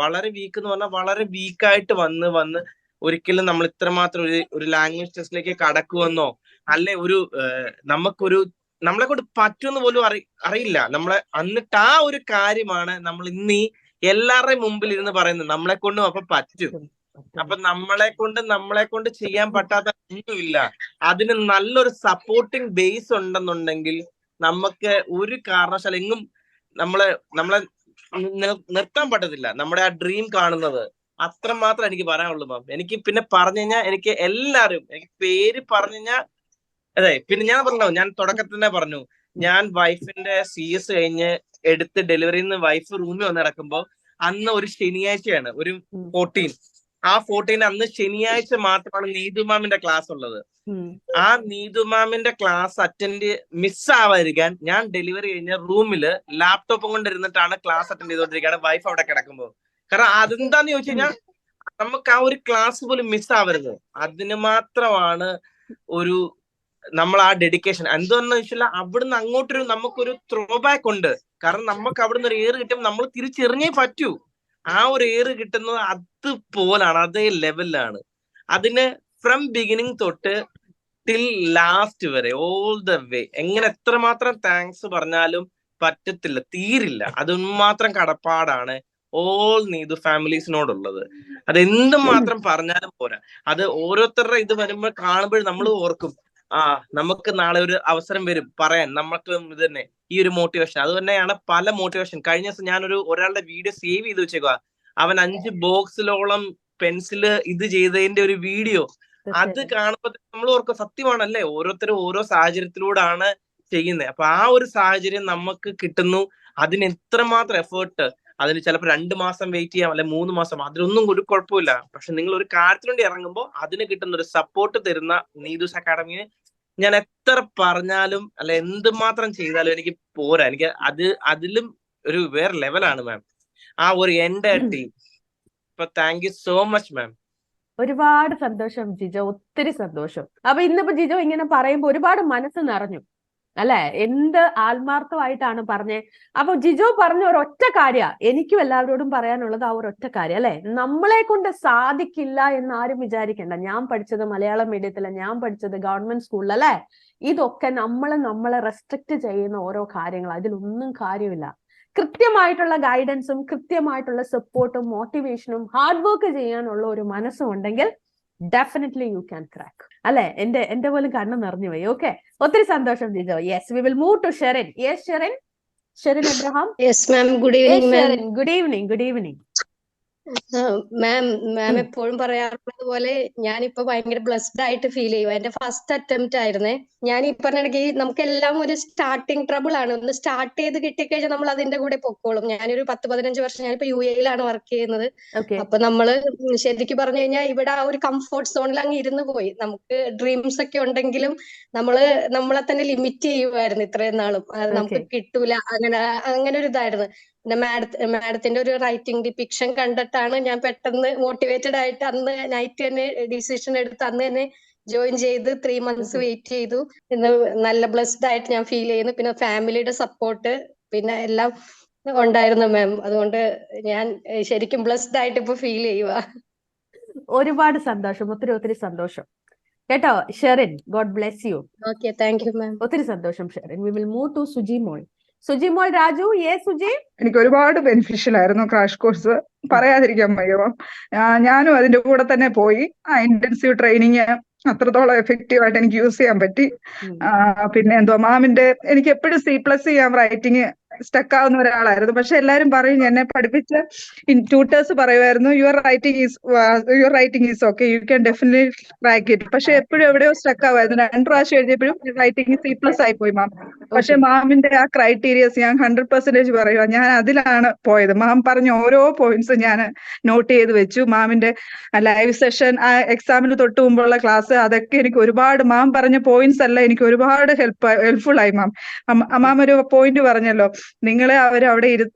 വളരെ വീക്ക് എന്ന് പറഞ്ഞാൽ വളരെ വീക്കായിട്ട് വന്ന് ഒരിക്കലും നമ്മൾ ഇത്രമാത്രം ഒരു ലാംഗ്വേജ് ടെസ്റ്റിലേക്ക് കടക്കുമെന്നോ അല്ലെ നമ്മളെ കൊണ്ട് പറ്റുമെന്ന് പോലും അറിയില്ല നമ്മളെ. എന്നിട്ട് ആ ഒരു കാര്യമാണ് നമ്മൾ ഇന്ന് എല്ലാവരുടെയും മുമ്പിൽ ഇരുന്ന് പറയുന്നത്, നമ്മളെ കൊണ്ടും അപ്പൊ പറ്റും. അപ്പൊ നമ്മളെ കൊണ്ട് ചെയ്യാൻ പറ്റാത്ത ഒന്നുമില്ല. അതിന് നല്ലൊരു സപ്പോർട്ടിങ് ബേസ് ഉണ്ടെന്നുണ്ടെങ്കിൽ നമുക്ക് ഒരു കാരണവശാലും എങ്ങും നമ്മളെ നിർത്താൻ പറ്റത്തില്ല. നമ്മുടെ ആ ഡ്രീം കാണുന്നത് അത്രമാത്രം എനിക്ക് പറയാനുള്ളൂ മാം. എനിക്ക് പിന്നെ പറഞ്ഞു കഴിഞ്ഞാൽ എനിക്ക് പേര് പറഞ്ഞു കഴിഞ്ഞാൽ അതെ. പിന്നെ ഞാൻ തുടക്കത്തിൽ തന്നെ പറഞ്ഞു, ഞാൻ വൈഫിന്റെ CS കഴിഞ്ഞ് എടുത്ത് ഡെലിവറിന്ന് വൈഫ് റൂമിൽ വന്ന് കിടക്കുമ്പോ അന്ന് ഒരു ശനിയാഴ്ചയാണ്, ഒരു 14. ആ 14 അന്ന് ശനിയാഴ്ച മാത്രമാണ് നീതു മാമിന്റെ ക്ലാസ് ഉള്ളത്. ആ നീതു മാമിന്റെ ക്ലാസ് അറ്റൻഡ് മിസ്സാവാതിരിക്കാൻ ഞാൻ ഡെലിവറി കഴിഞ്ഞ റൂമില് ലാപ്ടോപ്പും കൊണ്ടിരുന്നിട്ടാണ് ക്ലാസ് അറ്റൻഡ് ചെയ്തോണ്ടിരിക്കുകയാണ് വൈഫ് അവിടെ കിടക്കുമ്പോൾ. കാരണം അതെന്താന്ന് ചോദിച്ചു കഴിഞ്ഞാൽ നമുക്ക് ആ ഒരു ക്ലാസ് പോലും മിസ്സാവരുത്. അതിന് മാത്രമാണ് നമ്മൾ ആ ഡെഡിക്കേഷൻ. എന്തെന്ന് വെച്ചാൽ അവിടുന്ന് അങ്ങോട്ടൊരു നമുക്കൊരു ത്രോ ബാക്ക് ഉണ്ട്. കാരണം നമുക്ക് അവിടുന്ന് ഒരു ഏറ് കിട്ടുമ്പോൾ നമ്മൾ തിരിച്ചെറിഞ്ഞേ പറ്റൂ. ആ ഒരു ഏറ് കിട്ടുന്നത് അതുപോലാണ്, അതേ ലെവലിലാണ്. അതിന് ഫ്രം ബിഗിനിങ് തൊട്ട് ടിൽ ലാസ്റ്റ് വരെ ഓൾ ദ വേ എങ്ങനെ എത്രമാത്രം താങ്ക്സ് പറഞ്ഞാലും പറ്റത്തില്ല, തീരില്ല. അതുമാത്രം കടപ്പാടാണ് ഓൾ നീതു ഫാമിലീസിനോടുള്ളത്. അത് എന്തുമാത്രം പറഞ്ഞാലും പോരാ. അത് ഓരോരുത്തരുടെ ഇത് വരുമ്പോൾ കാണുമ്പോൾ നമ്മൾ ഓർക്കും, നമുക്ക് നാളെ ഒരു അവസരം വരും പറയാൻ, നമുക്ക് ഇത് തന്നെ ഈ ഒരു മോട്ടിവേഷൻ. അത് തന്നെയാണ് പല മോട്ടിവേഷൻ. കഴിഞ്ഞ ദിവസം ഞാനൊരു ഒരാളുടെ വീഡിയോ സേവ് ചെയ്ത് വെച്ചേക്കുക. അവൻ 5 ബോക്സിലോളം പെൻസില് ഇത് ചെയ്തതിന്റെ ഒരു വീഡിയോ. അത് കാണുമ്പോൾ നമ്മൾ ഓർക്കും, സത്യമാണല്ലേ, ഓരോരുത്തരും ഓരോ സാഹചര്യത്തിലൂടെയാണ് ചെയ്യുന്നത്. അപ്പൊ ആ ഒരു സാഹചര്യം നമുക്ക് കിട്ടുന്നു. അതിന് എത്രമാത്രം എഫേർട്ട്, അതിന് ചിലപ്പോൾ 2 മാസം വെയിറ്റ് ചെയ്യാം, അല്ലെ 3 മാസം, അതിലൊന്നും ഒരു കുഴപ്പമില്ല. പക്ഷെ നിങ്ങൾ ഒരു കാര്യത്തിനുവേണ്ടി ഇറങ്ങുമ്പോൾ അതിന് കിട്ടുന്ന ഒരു സപ്പോർട്ട് തരുന്ന നീതുസ് അക്കാഡമിയെ ഞാൻ എത്ര പറഞ്ഞാലും അല്ല എന്തുമാത്രം ചെയ്താലും എനിക്ക് പോരാ. എനിക്ക് അതിലും ഒരു വേറെ ലെവലാണ് മാം ആ ഒരു എന്റെ ടീം. അപ്പൊ thank you so much ma'am.
ഒരുപാട് സന്തോഷം ജിജോ, ഒത്തിരി സന്തോഷം. അപ്പൊ ഇന്നിപ്പോ ജിജോ ഇങ്ങനെ പറയുമ്പോ ഒരുപാട് മനസ്സ് നിറഞ്ഞു അല്ലെ, എന്ത് ആത്മാർത്ഥമായിട്ടാണ് പറഞ്ഞേ. അപ്പൊ ജിജോ പറഞ്ഞ ഒരൊറ്റ കാര്യ എനിക്കും എല്ലാവരോടും പറയാനുള്ളത്, ആ ഒരൊറ്റ കാര്യം അല്ലെ, നമ്മളെ കൊണ്ട് സാധിക്കില്ല എന്ന് ആരും വിചാരിക്കണ്ട. ഞാൻ പഠിച്ചത് മലയാളം മീഡിയത്തില, ഞാൻ പഠിച്ചത് ഗവൺമെന്റ് സ്കൂളിൽ അല്ലെ. ഇതൊക്കെ നമ്മളെ റെസ്ട്രിക്ട് ചെയ്യുന്ന ഓരോ കാര്യങ്ങൾ, അതിലൊന്നും കാര്യമില്ല. കൃത്യമായിട്ടുള്ള ഗൈഡൻസും കൃത്യമായിട്ടുള്ള സപ്പോർട്ടും മോട്ടിവേഷനും ഹാർഡ് വർക്ക് ചെയ്യാനുള്ള ഒരു മനസ്സും ഉണ്ടെങ്കിൽ ഡെഫിനറ്റ്ലി യു ക്യാൻ ക്രാക്ക് അല്ലെ. എന്റെ പോലും കണ്ണ് നിറഞ്ഞു പോയി. ഓക്കെ, ഒത്തിരി സന്തോഷം Jijo. Yes, we will move to Sherin. Yes Sherin Abraham.
Yes ma'am, good evening ma'am.
Good evening.
Ma'am എപ്പോഴും പറയാറുള്ളത് പോലെ ഞാനിപ്പോ ഭയങ്കര ബ്ലെസ്ഡ് ആയിട്ട് ഫീൽ ചെയ്യുക. എന്റെ ഫസ്റ്റ് അറ്റംപ്റ്റ് ആയിരുന്നേ. ഞാൻ ഈ പറഞ്ഞിടയ്ക്ക് നമുക്കെല്ലാം ഒരു സ്റ്റാർട്ടിങ് ട്രബിൾ ആണ്. ഒന്ന് സ്റ്റാർട്ട് ചെയ്ത് കിട്ടിക്കഴിഞ്ഞാൽ നമ്മൾ അതിന്റെ കൂടെ പൊക്കോളും. ഞാനൊരു 10-15 വർഷം ഞാനിപ്പോ UAE-ലാണ് വർക്ക് ചെയ്യുന്നത്. അപ്പൊ നമ്മള് ശരിക്കും പറഞ്ഞു കഴിഞ്ഞാൽ ഇവിടെ ആ ഒരു കംഫോർട്ട് സോണിൽ അങ്ങ് ഇരുന്ന് പോയി. നമുക്ക് ഡ്രീംസ് ഒക്കെ ഉണ്ടെങ്കിലും നമ്മളെ തന്നെ ലിമിറ്റ് ചെയ്യുമായിരുന്നു ഇത്രയും നാളും. നമുക്ക് കിട്ടൂല, അങ്ങനെ ഒരു ഇതായിരുന്നു. പിന്നെ മാഡത്തിന്റെ ഒരു റൈറ്റിംഗ് ഡിപിക്ഷൻ കണ്ടിട്ടാണ് ഞാൻ പെട്ടെന്ന് മോട്ടിവേറ്റഡ് ആയിട്ട് അന്ന് നൈറ്റ് തന്നെ ഡിസിഷൻ എടുത്ത് അന്ന് തന്നെ ജോയിൻ ചെയ്ത് 3 months വെയിറ്റ് ചെയ്തു. ഇന്ന് നല്ല ബ്ലെസ്ഡ് ആയിട്ട് ഞാൻ ഫീൽ ചെയ്യുന്നു. പിന്നെ ഫാമിലിയുടെ സപ്പോർട്ട് പിന്നെ എല്ലാം ഉണ്ടായിരുന്നു മാം. അതുകൊണ്ട് ഞാൻ ശരിക്കും ബ്ലെസ്ഡ് ആയിട്ട് ഇപ്പൊ ഫീൽ ചെയ്യുക.
ഒരുപാട് സന്തോഷം, ഒത്തിരി സന്തോഷം. കേട്ടോ Sherin. God bless you.
Okay, thank you ma'am.
ഒത്തിരി സന്തോഷം Sherin. We will move to Suji മോൾ. സുജി മോൾ രാജു. സുജി.
എനിക്ക് ഒരുപാട് ബെനിഫിഷ്യൽ ആയിരുന്നു ക്രാഷ് കോഴ്സ്, പറയാതിരിക്കാൻ വയ്യ മാം. ഞാനും അതിന്റെ കൂടെ തന്നെ പോയി. ഇന്റൻസീവ് ട്രെയിനിങ് അത്രത്തോളം എഫക്റ്റീവ് ആയിട്ട് എനിക്ക് യൂസ് ചെയ്യാൻ പറ്റി. പിന്നെ എന്തോ മാമിന്റെ എനിക്ക് എപ്പോഴും C+ ചെയ്യാൻ റൈറ്റിംഗ് സ്റ്റക്ക് ആവുന്ന ഒരാളായിരുന്നു. പക്ഷെ എല്ലാരും പറയും, എന്നെ പഠിപ്പിച്ച ട്യൂട്ടേഴ്സ് പറയുമായിരുന്നു, your writing is okay, you can definitely crack it. പക്ഷെ എപ്പോഴും എവിടെയോ സ്റ്റക്ക് ആവുമായിരുന്നു. 2 പ്രാവശ്യം എഴുതിയപ്പോഴും റൈറ്റിംഗ് C+ ആയിപ്പോയി മാം. പക്ഷെ മാമിന്റെ ആ ക്രൈറ്റീരിയസ് ഞാൻ 100% പറയുക, ഞാൻ അതിലാണ് പോയത്. മാം പറഞ്ഞ ഓരോ പോയിന്റ്സ് ഞാൻ നോട്ട് ചെയ്ത് വെച്ചു. മാമിന്റെ ലൈവ് സെഷൻ, ആ എക്സാമിന് തൊട്ട് മുമ്പുള്ള ക്ലാസ്, അതൊക്കെ എനിക്ക് ഒരുപാട്, മാം പറഞ്ഞ പോയിന്റ്സ് എല്ലാം എനിക്ക് ഒരുപാട് ഹെൽപ്ഫുൾ ആയി മാം. മാം ഒരു പോയിന്റ് പറഞ്ഞല്ലോ, നിങ്ങളെ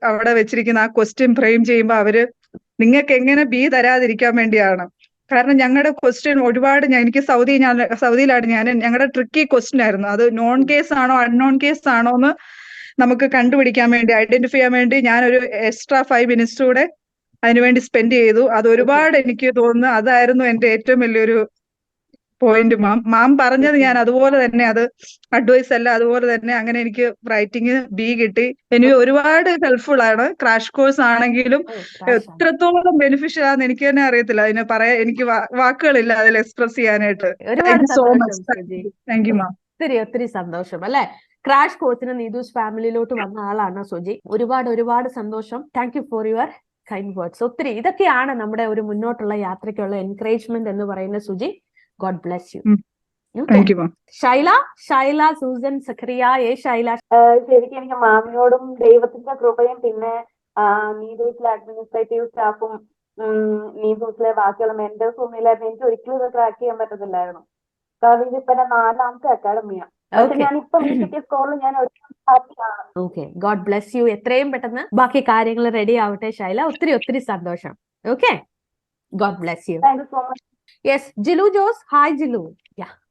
അവിടെ വെച്ചിരിക്കുന്ന ആ ക്വസ്റ്റ്യൻ ഫ്രെയിം ചെയ്യുമ്പോൾ അവര് നിങ്ങൾക്ക് എങ്ങനെ ബി തരാതിരിക്കാൻ വേണ്ടിയാണ്. കാരണം ഞങ്ങളുടെ ക്വസ്റ്റ്യൻ ഒരുപാട്, എനിക്ക് സൗദിയിലാണ് ഞങ്ങളുടെ ട്രിക്കി ക്വസ്റ്റ്യൻ ആയിരുന്നു. അത് നോൺ കേസ് ആണോ അൺനോൺ കേസ് ആണോ എന്ന് നമുക്ക് കണ്ടുപിടിക്കാൻ വേണ്ടി, ഐഡന്റിഫൈ ചെയ്യാൻ വേണ്ടി ഞാനൊരു എക്സ്ട്രാ 5 minutes കൂടെ അതിനുവേണ്ടി സ്പെൻഡ് ചെയ്തു. അത് ഒരുപാട് എനിക്ക് തോന്നുന്നു അതായിരുന്നു എന്റെ ഏറ്റവും വലിയൊരു പോയിന്റ്. മാം പറഞ്ഞത് ഞാൻ അതുപോലെ തന്നെ, അത് അഡ്വൈസ് അല്ല, അതുപോലെ തന്നെ അങ്ങനെ എനിക്ക് റൈറ്റിംഗ് B കിട്ടി. എനിക്ക് ഒരുപാട് ഹെൽപ്ഫുൾ ആണ്. ക്രാഷ് കോഴ്സ് ആണെങ്കിലും എത്രത്തോളം ബെനിഫിഷ്യൽ ആണെന്ന് എനിക്ക് തന്നെ അറിയത്തില്ല. അതിനെ പറയാൻ എനിക്ക് വാക്കുകളില്ല അതിൽ എക്സ്പ്രസ് ചെയ്യാനായിട്ട്. So much. Thank you ma'am.
ഒത്തിരി സന്തോഷം അല്ലെ. ക്രാഷ് കോഴ്സിന് നീതൂസ് ഫാമിലിയിലോട്ട് വന്ന ആളാണ് സുജി. ഒരുപാട് സന്തോഷം. Thank you for your kind words. ഒത്തിരി ഇതൊക്കെയാണ് നമ്മുടെ ഒരു മുന്നോട്ടുള്ള യാത്രയ്ക്കുള്ള എൻകറേജ്മെന്റ് എന്ന് പറയുന്ന Suji. God bless U. Shaila Susan Zacharia. Shaila.
ശരിക്കും എനിക്ക് മാമിനോടും ദൈവത്തിന്റെ കൃപയും പിന്നെ നീതൂസിലെ അഡ്മിനിസ്ട്രേറ്റീവ് സ്റ്റാഫും നീതൂസിലെ ബാക്കിയുള്ള മെന്റേഴ്സും ഒന്നുമില്ലായിരുന്നു. എനിക്ക് ഒരിക്കലും ഇത് ട്രാക്ക് ചെയ്യാൻ പറ്റത്തില്ലായിരുന്നു. കാരണം ഇതിപ്പോ 4ാമത്തെ അക്കാഡമിയാണ്. ഞാനിപ്പോ കിട്ടിയ സ്കോറിൽ ഞാൻ ഒരിക്കലും ഹാപ്പിയാണ്.
Okay, God bless U. എത്രയും പെട്ടെന്ന് ബാക്കി കാര്യങ്ങൾ റെഡി ആവട്ടെ ഷൈല. ഒത്തിരി സന്തോഷം. Okay, God bless U.
Thank you so much.
Yes, Jilu Jose. Hi Jilu.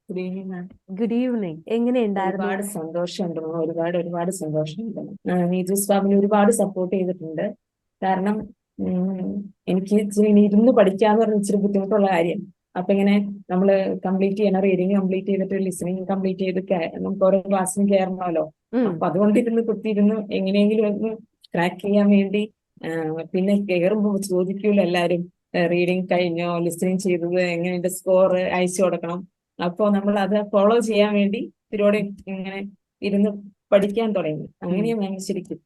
Good evening ma'am.
Good evening. എങ്ങനെയുണ്ടായിരുന്നു?
ഒരുപാട് സന്തോഷമുണ്ട്, ഒരുപാട് സന്തോഷമുണ്ട്. നീതൂസ് ഫാമിലി ഒരുപാട് സപ്പോർട്ട് ചെയ്തിട്ടുണ്ട്. കാരണം എനിക്ക് ഇച്ചിരി ഇരുന്ന് പഠിക്കാന്ന് പറഞ്ഞ ഇച്ചിരി ബുദ്ധിമുട്ടുള്ള കാര്യം. അപ്പൊ ഇങ്ങനെ നമ്മള് കംപ്ലീറ്റ് ചെയ്യണം, റീഡിങ് കംപ്ലീറ്റ് ചെയ്തിട്ട് ലിസണിങ് കംപ്ലീറ്റ് ചെയ്ത് നമുക്ക് ഓരോ ക്ലാസ്സിനും കയറണമല്ലോ. അപ്പൊ അതുകൊണ്ട് കുത്തിയിരുന്ന് എങ്ങനെയെങ്കിലും ഒന്ന് ക്രാക്ക് ചെയ്യാൻ വേണ്ടി. പിന്നെ കയറുമ്പോ ചോദിക്കൂല എല്ലാരും, റീഡിങ് കഴിഞ്ഞോ, ലിസണിങ് ചെയ്തത് എങ്ങനെയുണ്ട്, സ്കോർ അയച്ചു കൊടുക്കണം. അപ്പൊ നമ്മൾ അത് ഫോളോ ചെയ്യാൻ വേണ്ടി ഇതിലൂടെ ഇങ്ങനെ ഇരുന്ന് പഠിക്കാൻ തുടങ്ങി. അങ്ങനെയാണ് ഞാൻ ശരിക്കും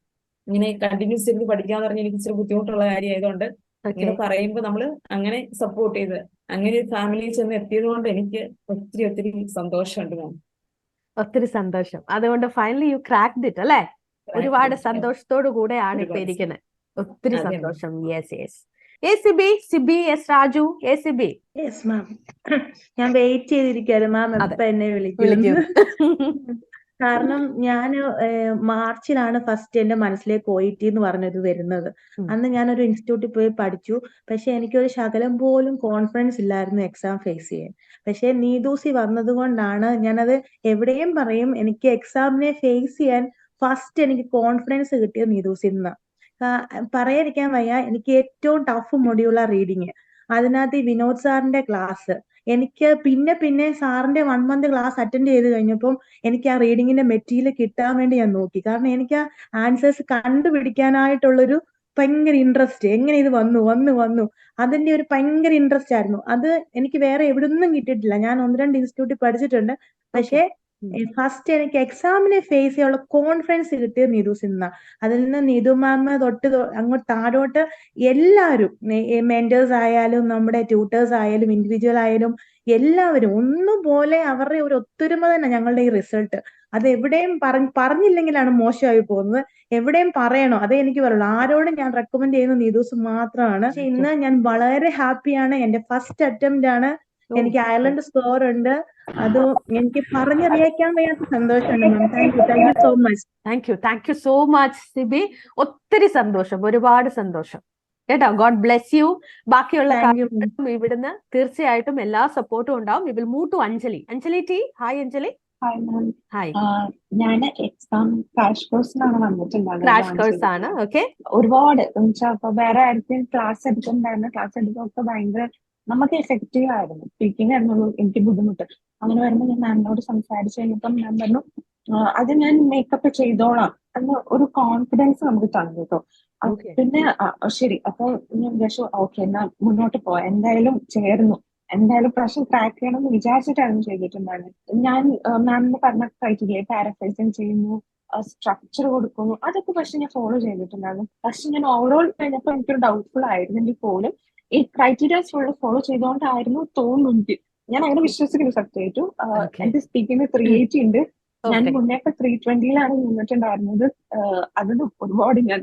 ഇങ്ങനെ കണ്ടിന്യൂസ് ഇരുന്ന് പഠിക്കാന്ന് പറഞ്ഞാൽ എനിക്ക് ഇച്ചിരി ബുദ്ധിമുട്ടുള്ള കാര്യമായതുകൊണ്ട് ഇങ്ങനെ പറയുമ്പോ നമ്മള് അങ്ങനെ സപ്പോർട്ട് ചെയ്ത് അങ്ങനെ ഒരു ഫാമിലിയിൽ ചെന്ന് എത്തിയത് കൊണ്ട് എനിക്ക് ഒത്തിരി സന്തോഷമുണ്ട് മാം.
ഒത്തിരി സന്തോഷം. അതുകൊണ്ട് ഫൈനലി യു ക്രാക്ക്ഡ് ഇറ്റ് അല്ലെ. ഒരുപാട് സന്തോഷത്തോടു കൂടെയാണ് ഇപ്പൊ ഇരിക്കുന്നത്. ഒത്തിരി സന്തോഷം. Yes. Sibi S Raju. Sibi.
Yes ma'am, ഞാൻ വെയിറ്റ് ചെയ്തിരിക്കായിരുന്നു മാം എപ്പ എന്നെ വിളിക്കും. കാരണം ഞാൻ മാർച്ചിലാണ് ഫസ്റ്റ് എന്റെ മനസ്സിലേക്ക് OET എന്ന് പറഞ്ഞത് വരുന്നത്. അന്ന് ഞാനൊരു ഇൻസ്റ്റിറ്റ്യൂട്ടിൽ പോയി പഠിച്ചു. പക്ഷെ എനിക്കൊരു ശകലം പോലും കോൺഫിഡൻസ് ഇല്ലായിരുന്നു എക്സാം ഫേസ് ചെയ്യാൻ. പക്ഷെ നീതൂസി വന്നത് കൊണ്ടാണ് ഞാനത് എവിടെയും പറയും, എനിക്ക് എക്സാമിനെ ഫേസ് ചെയ്യാൻ ഫസ്റ്റ് എനിക്ക് കോൺഫിഡൻസ് കിട്ടിയത് നീതൂസിൽ നിന്നാണ്. പറയാതിരിക്കാൻ വയ്യ. എനിക്ക് ഏറ്റവും ടഫ് മൊഡ്യൂള റീഡിങ്. അതിനകത്ത് ഈ വിനോദ് സാറിന്റെ ക്ലാസ് എനിക്ക് പിന്നെ സാറിന്റെ 1 month ക്ലാസ് അറ്റൻഡ് ചെയ്ത് കഴിഞ്ഞപ്പം എനിക്ക് ആ റീഡിങ്ങിന്റെ മെറ്റീരിയൽ കിട്ടാൻ വേണ്ടി ഞാൻ നോക്കി. കാരണം എനിക്ക് ആ ആൻസേഴ്സ് കണ്ടുപിടിക്കാനായിട്ടുള്ളൊരു ഭയങ്കര ഇൻട്രസ്റ്റ്. എങ്ങനെ ഇത് വന്നു അതിന്റെ ഒരു ഭയങ്കര ഇൻട്രസ്റ്റ് ആയിരുന്നു. അത് എനിക്ക് വേറെ എവിടുന്നും കിട്ടിയിട്ടില്ല. ഞാൻ 1-2 ഇൻസ്റ്റിറ്റ്യൂട്ടിൽ പഠിച്ചിട്ടുണ്ട്. പക്ഷെ ഫസ്റ്റ് എനിക്ക് എക്സാമിനെ ഫേസ് ചെയ്യാനുള്ള കോൺഫിഡൻസ് കിട്ടിയത് നീതൂസിൽ നിന്നാണ്. അതിൽ നിന്ന് നീതു മാം തൊട്ട് അങ്ങോട്ട് താഴോട്ട് എല്ലാവരും, മെന്റേഴ്സ് ആയാലും നമ്മുടെ ട്യൂട്ടേഴ്സ് ആയാലും ഇൻഡിവിജ്വൽ ആയാലും എല്ലാവരും ഒന്നുപോലെ അവരുടെ ഒരു ഒത്തൊരുമ തന്നെ ഞങ്ങളുടെ ഈ റിസൾട്ട്. അത് എവിടെയും പറഞ്ഞില്ലെങ്കിലാണ് മോശമായി പോകുന്നത്. എവിടെയും പറയണോ അതേ എനിക്ക് പറയുള്ളൂ. ആരോടും ഞാൻ റെക്കമെൻഡ് ചെയ്യുന്ന നീതൂസ് മാത്രമാണ്. പക്ഷെ ഇന്ന് ഞാൻ വളരെ ഹാപ്പിയാണ്. എന്റെ ഫസ്റ്റ് അറ്റംപ്റ്റ് ആണ്. എനിക്ക് അയർലൻഡ് സ്കോർ ഉണ്ട്. അത് എനിക്ക് പറഞ്ഞറിയിക്കാൻ വയ്യാത്ത സന്തോഷമുണ്ട് ma'am. Thank you so much.
Thank you so much Sibi. ഒത്തിരി സന്തോഷം, ഒരുപാട് സന്തോഷം കേട്ടോ. God bless you. ബാക്കിയുള്ള കാര്യങ്ങളും ഇവിടുന്ന് തീർച്ചയായിട്ടും എല്ലാ സപ്പോർട്ടും ഉണ്ടാവും. We will move to Anjali. T. Hi Anjali.
Hi. ഞാൻ എക്സാം ക്രാഷ് കോഴ്സിനാണ് വന്നിട്ടുണ്ടായിരുന്നത്.
ക്രാഷ് കോഴ്സ് ആണ്. ഓക്കെ.
ഒരുപാട് വേറെ ആർക്കും ക്ലാസ് എടുക്കുന്നുണ്ടായിരുന്നു. ക്ലാസ് എടുക്കുമ്പോൾ ഭയങ്കര നമുക്ക് എഫക്റ്റീവ് ആയിരുന്നു. സ്പീക്കിംഗ് ആയിരുന്നുള്ളൂ എനിക്ക് ബുദ്ധിമുട്ട്. അങ്ങനെ വരുമ്പോൾ ഞാൻ മാമിനോട് സംസാരിച്ചു കഴിഞ്ഞപ്പം മാം പറഞ്ഞു അത് ഞാൻ മേക്കപ്പ് ചെയ്തോളാം എന്ന ഒരു കോൺഫിഡൻസ് നമുക്ക് തന്നു കേട്ടോ. പിന്നെ ശരി, അപ്പൊ ഞാൻ വിചാരിച്ചു ഓക്കെ എന്നാ മുന്നോട്ട് പോവാം, എന്തായാലും ചേർന്നു, എന്തായാലും പ്രശ്നം ക്രാക്ക് ചെയ്യണമെന്ന് വിചാരിച്ചിട്ടായിരുന്നു ചെയ്തിട്ടുണ്ടായിരുന്നത്. ഞാൻ മാമിന് പറഞ്ഞ ക്രൈറ്റീരിയ പാരഫ്രൈസിങ് ചെയ്യുന്നു, സ്ട്രക്ചർ കൊടുക്കുന്നു, അതൊക്കെ പക്ഷെ ഞാൻ ഫോളോ ചെയ്തിട്ടുണ്ടായിരുന്നു. പക്ഷെ ഞാൻ ഓവറോൾ കഴിഞ്ഞപ്പോൾ എനിക്കൊരു ഡൗട്ട്ഫുൾ ആയിരുന്നെങ്കിൽ പോലും ഈ ക്രൈറ്റീരിയാസ് ഫുള്ള് ഫോളോ ചെയ്തുകൊണ്ടായിരുന്നു തോന്നുന്നു. ഞാൻ അങ്ങനെ വിശ്വസിക്കുന്നു സത്യമായിട്ടും. എന്റെ സ്പീക്കിംഗ് 380 ഉണ്ട്. ഞാൻ മുന്നേ 320 നിന്നിട്ടുണ്ടായിരുന്നത്. അതിന് ഒരുപാട് ഞാൻ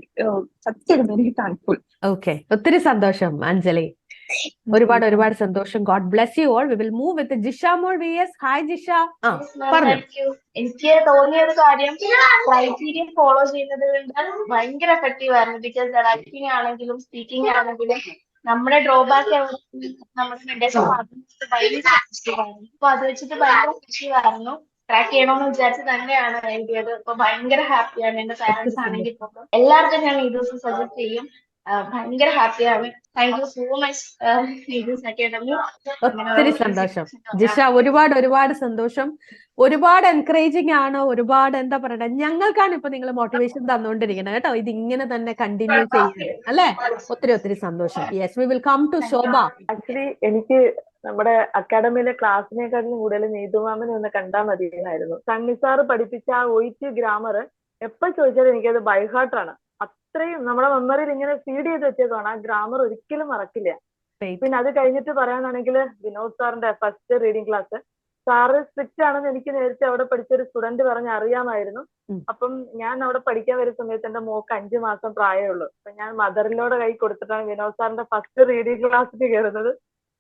സത്യം വെരി താങ്ക്ഫുൾ.
ഓക്കെ, ഒത്തിരി സന്തോഷം അഞ്ജലി, ഒരുപാട് സന്തോഷം. God bless you all. We will move with Jisha മോൾ വിഎസ്. ഹായ് ജിഷ.
എനിക്ക് തോന്നിയ ഒരു കാര്യം ക്രൈറ്റീരിയ ഫോളോ ചെയ്യുന്നത് ഭയങ്കര എഫക്റ്റീവ് ആയിരുന്നു. ബിക്കോസ് റൈറ്റിംഗ് ആണെങ്കിലും സ്പീക്കിംഗ് ആണെങ്കിലും നമ്മുടെ ഡ്രോബാക്ക് നമ്മുടെ മെന്റേഷൻ ഭയങ്കര എഫക്റ്റീവായിരുന്നു. അപ്പൊ അത് വെച്ചിട്ട് ഭയങ്കര എഫക്റ്റീവ് ആയിരുന്നു. ട്രാക്ക് ചെയ്യണമെന്ന് വിചാരിച്ച് തന്നെയാണ് എഴുതിയത്. അപ്പൊ ഭയങ്കര ഹാപ്പിയാണ്. എന്റെ പാരന്റ്സ് ആണെങ്കിൽ പോലും എല്ലാവർക്കും ഞാൻ ഈ ദിവസം സജസ്റ്റ് ചെയ്യും. ഭയങ്കര ഹാപ്പിയാണ്. Thank you so much Neethu's academy.
ഒത്തിരി സന്തോഷം ജിഷ, ഒരുപാട് സന്തോഷം. ഒരുപാട് എൻകറേജിങ് ആണ്, ഒരുപാട് എന്താ പറയണ്ട, ഞങ്ങൾക്കാണ് ഇപ്പൊ നിങ്ങൾ മോട്ടിവേഷൻ തന്നുകൊണ്ടിരിക്കുന്നത് കേട്ടോ. ഇത് ഇങ്ങനെ തന്നെ കണ്ടിന്യൂ ചെയ്യാൻ അല്ലെ. ഒത്തിരി സന്തോഷം. Yes, we will come to Shobha.
Actually എനിക്ക് നമ്മുടെ അക്കാഡമിയിലെ ക്ലാസ്സിനെക്കാട്ടിലും കൂടുതൽ നീതു മാമിനെ ഒന്ന് കണ്ടാൽ മതിയായിരുന്നു. സണ്ണി സാറ് പഠിപ്പിച്ച ആ OET ഗ്രാമർ എപ്പോ ചോദിച്ചാലും എനിക്കത് ബൈഹാർട്ടാണ്. അത്രയും നമ്മുടെ മെമ്മറിയിൽ ഇങ്ങനെ ഫീഡ് ചെയ്ത് വെച്ചേക്കാണ്. ആ ഗ്രാമർ ഒരിക്കലും മറക്കില്ല. പിന്നെ അത് കഴിഞ്ഞിട്ട് പറയാനാണെങ്കിൽ വിനോദ് സാറിന്റെ first reading class, sir strict ആണെന്ന് എനിക്ക് നേരത്തെ അവിടെ പഠിച്ചൊരു സ്റ്റുഡന്റ് പറഞ്ഞ് അറിയാമായിരുന്നു. അപ്പം ഞാൻ അവിടെ പഠിക്കാൻ വരുന്ന സമയത്ത് എന്റെ മോക്ക് 5 മാസം പ്രായമുള്ളൂ. അപ്പൊ ഞാൻ മദറിലോടെ കൈ കൊടുത്തിട്ടാണ് വിനോദ് സാറിന്റെ ഫസ്റ്റ് റീഡിംഗ് ക്ലാസ്സിന് കയറുന്നത്.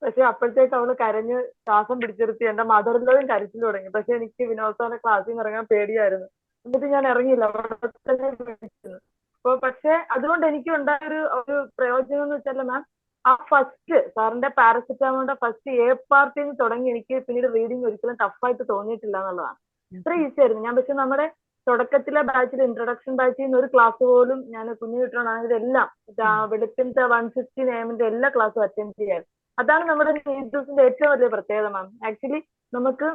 പക്ഷെ അപ്പോഴത്തേക്ക് അവള് കരഞ്ഞ് ശ്വാസം പിടിച്ചിരുത്തി. എന്റെ മദറിലോയും കരച്ചിൽ തുടങ്ങി. പക്ഷെ എനിക്ക് വിനോദ് സാറിന്റെ ക്ലാസ്സിൽ നിന്ന് ഇറങ്ങാൻ പേടിയായിരുന്നു. എന്നിട്ട് ഞാൻ ഇറങ്ങിയില്ല, അവിടെ തന്നെ വിളിച്ചിരുന്നു. അപ്പൊ പക്ഷെ അതുകൊണ്ട് എനിക്ക് ഉണ്ടായ ഒരു പ്രയോജനം എന്ന് വെച്ചാൽ മാം, ആ ഫസ്റ്റ് സാറിന്റെ പാരസെറ്റാമോളിന്റെ ഫസ്റ്റ് A പാർട്ടിൽ നിന്ന് തുടങ്ങി എനിക്ക് പിന്നീട് റീഡിങ് ഒരിക്കലും ടഫായിട്ട് തോന്നിയിട്ടില്ല എന്നുള്ളതാണ്. ഇത്ര ഈസി ആയിരുന്നു. ഞാൻ പക്ഷെ നമ്മുടെ തുടക്കത്തിലെ ബാച്ചിൽ ഇൻട്രൊഡക്ഷൻ ബാച്ചിൽ നിന്ന് ഒരു ക്ലാസ് പോലും ഞാൻ കുഞ്ഞു കിട്ടണമെങ്കിൽ എല്ലാം വെളുപ്പിന്റെ 150 AM എല്ലാ ക്ലാസ്സും അറ്റൻഡ് ചെയ്യാൻ. അതാണ് നമ്മുടെ നീതൂസിന്റെ ഏറ്റവും വലിയ പ്രത്യേകത മാം. ആക്ച്വലി നമുക്ക്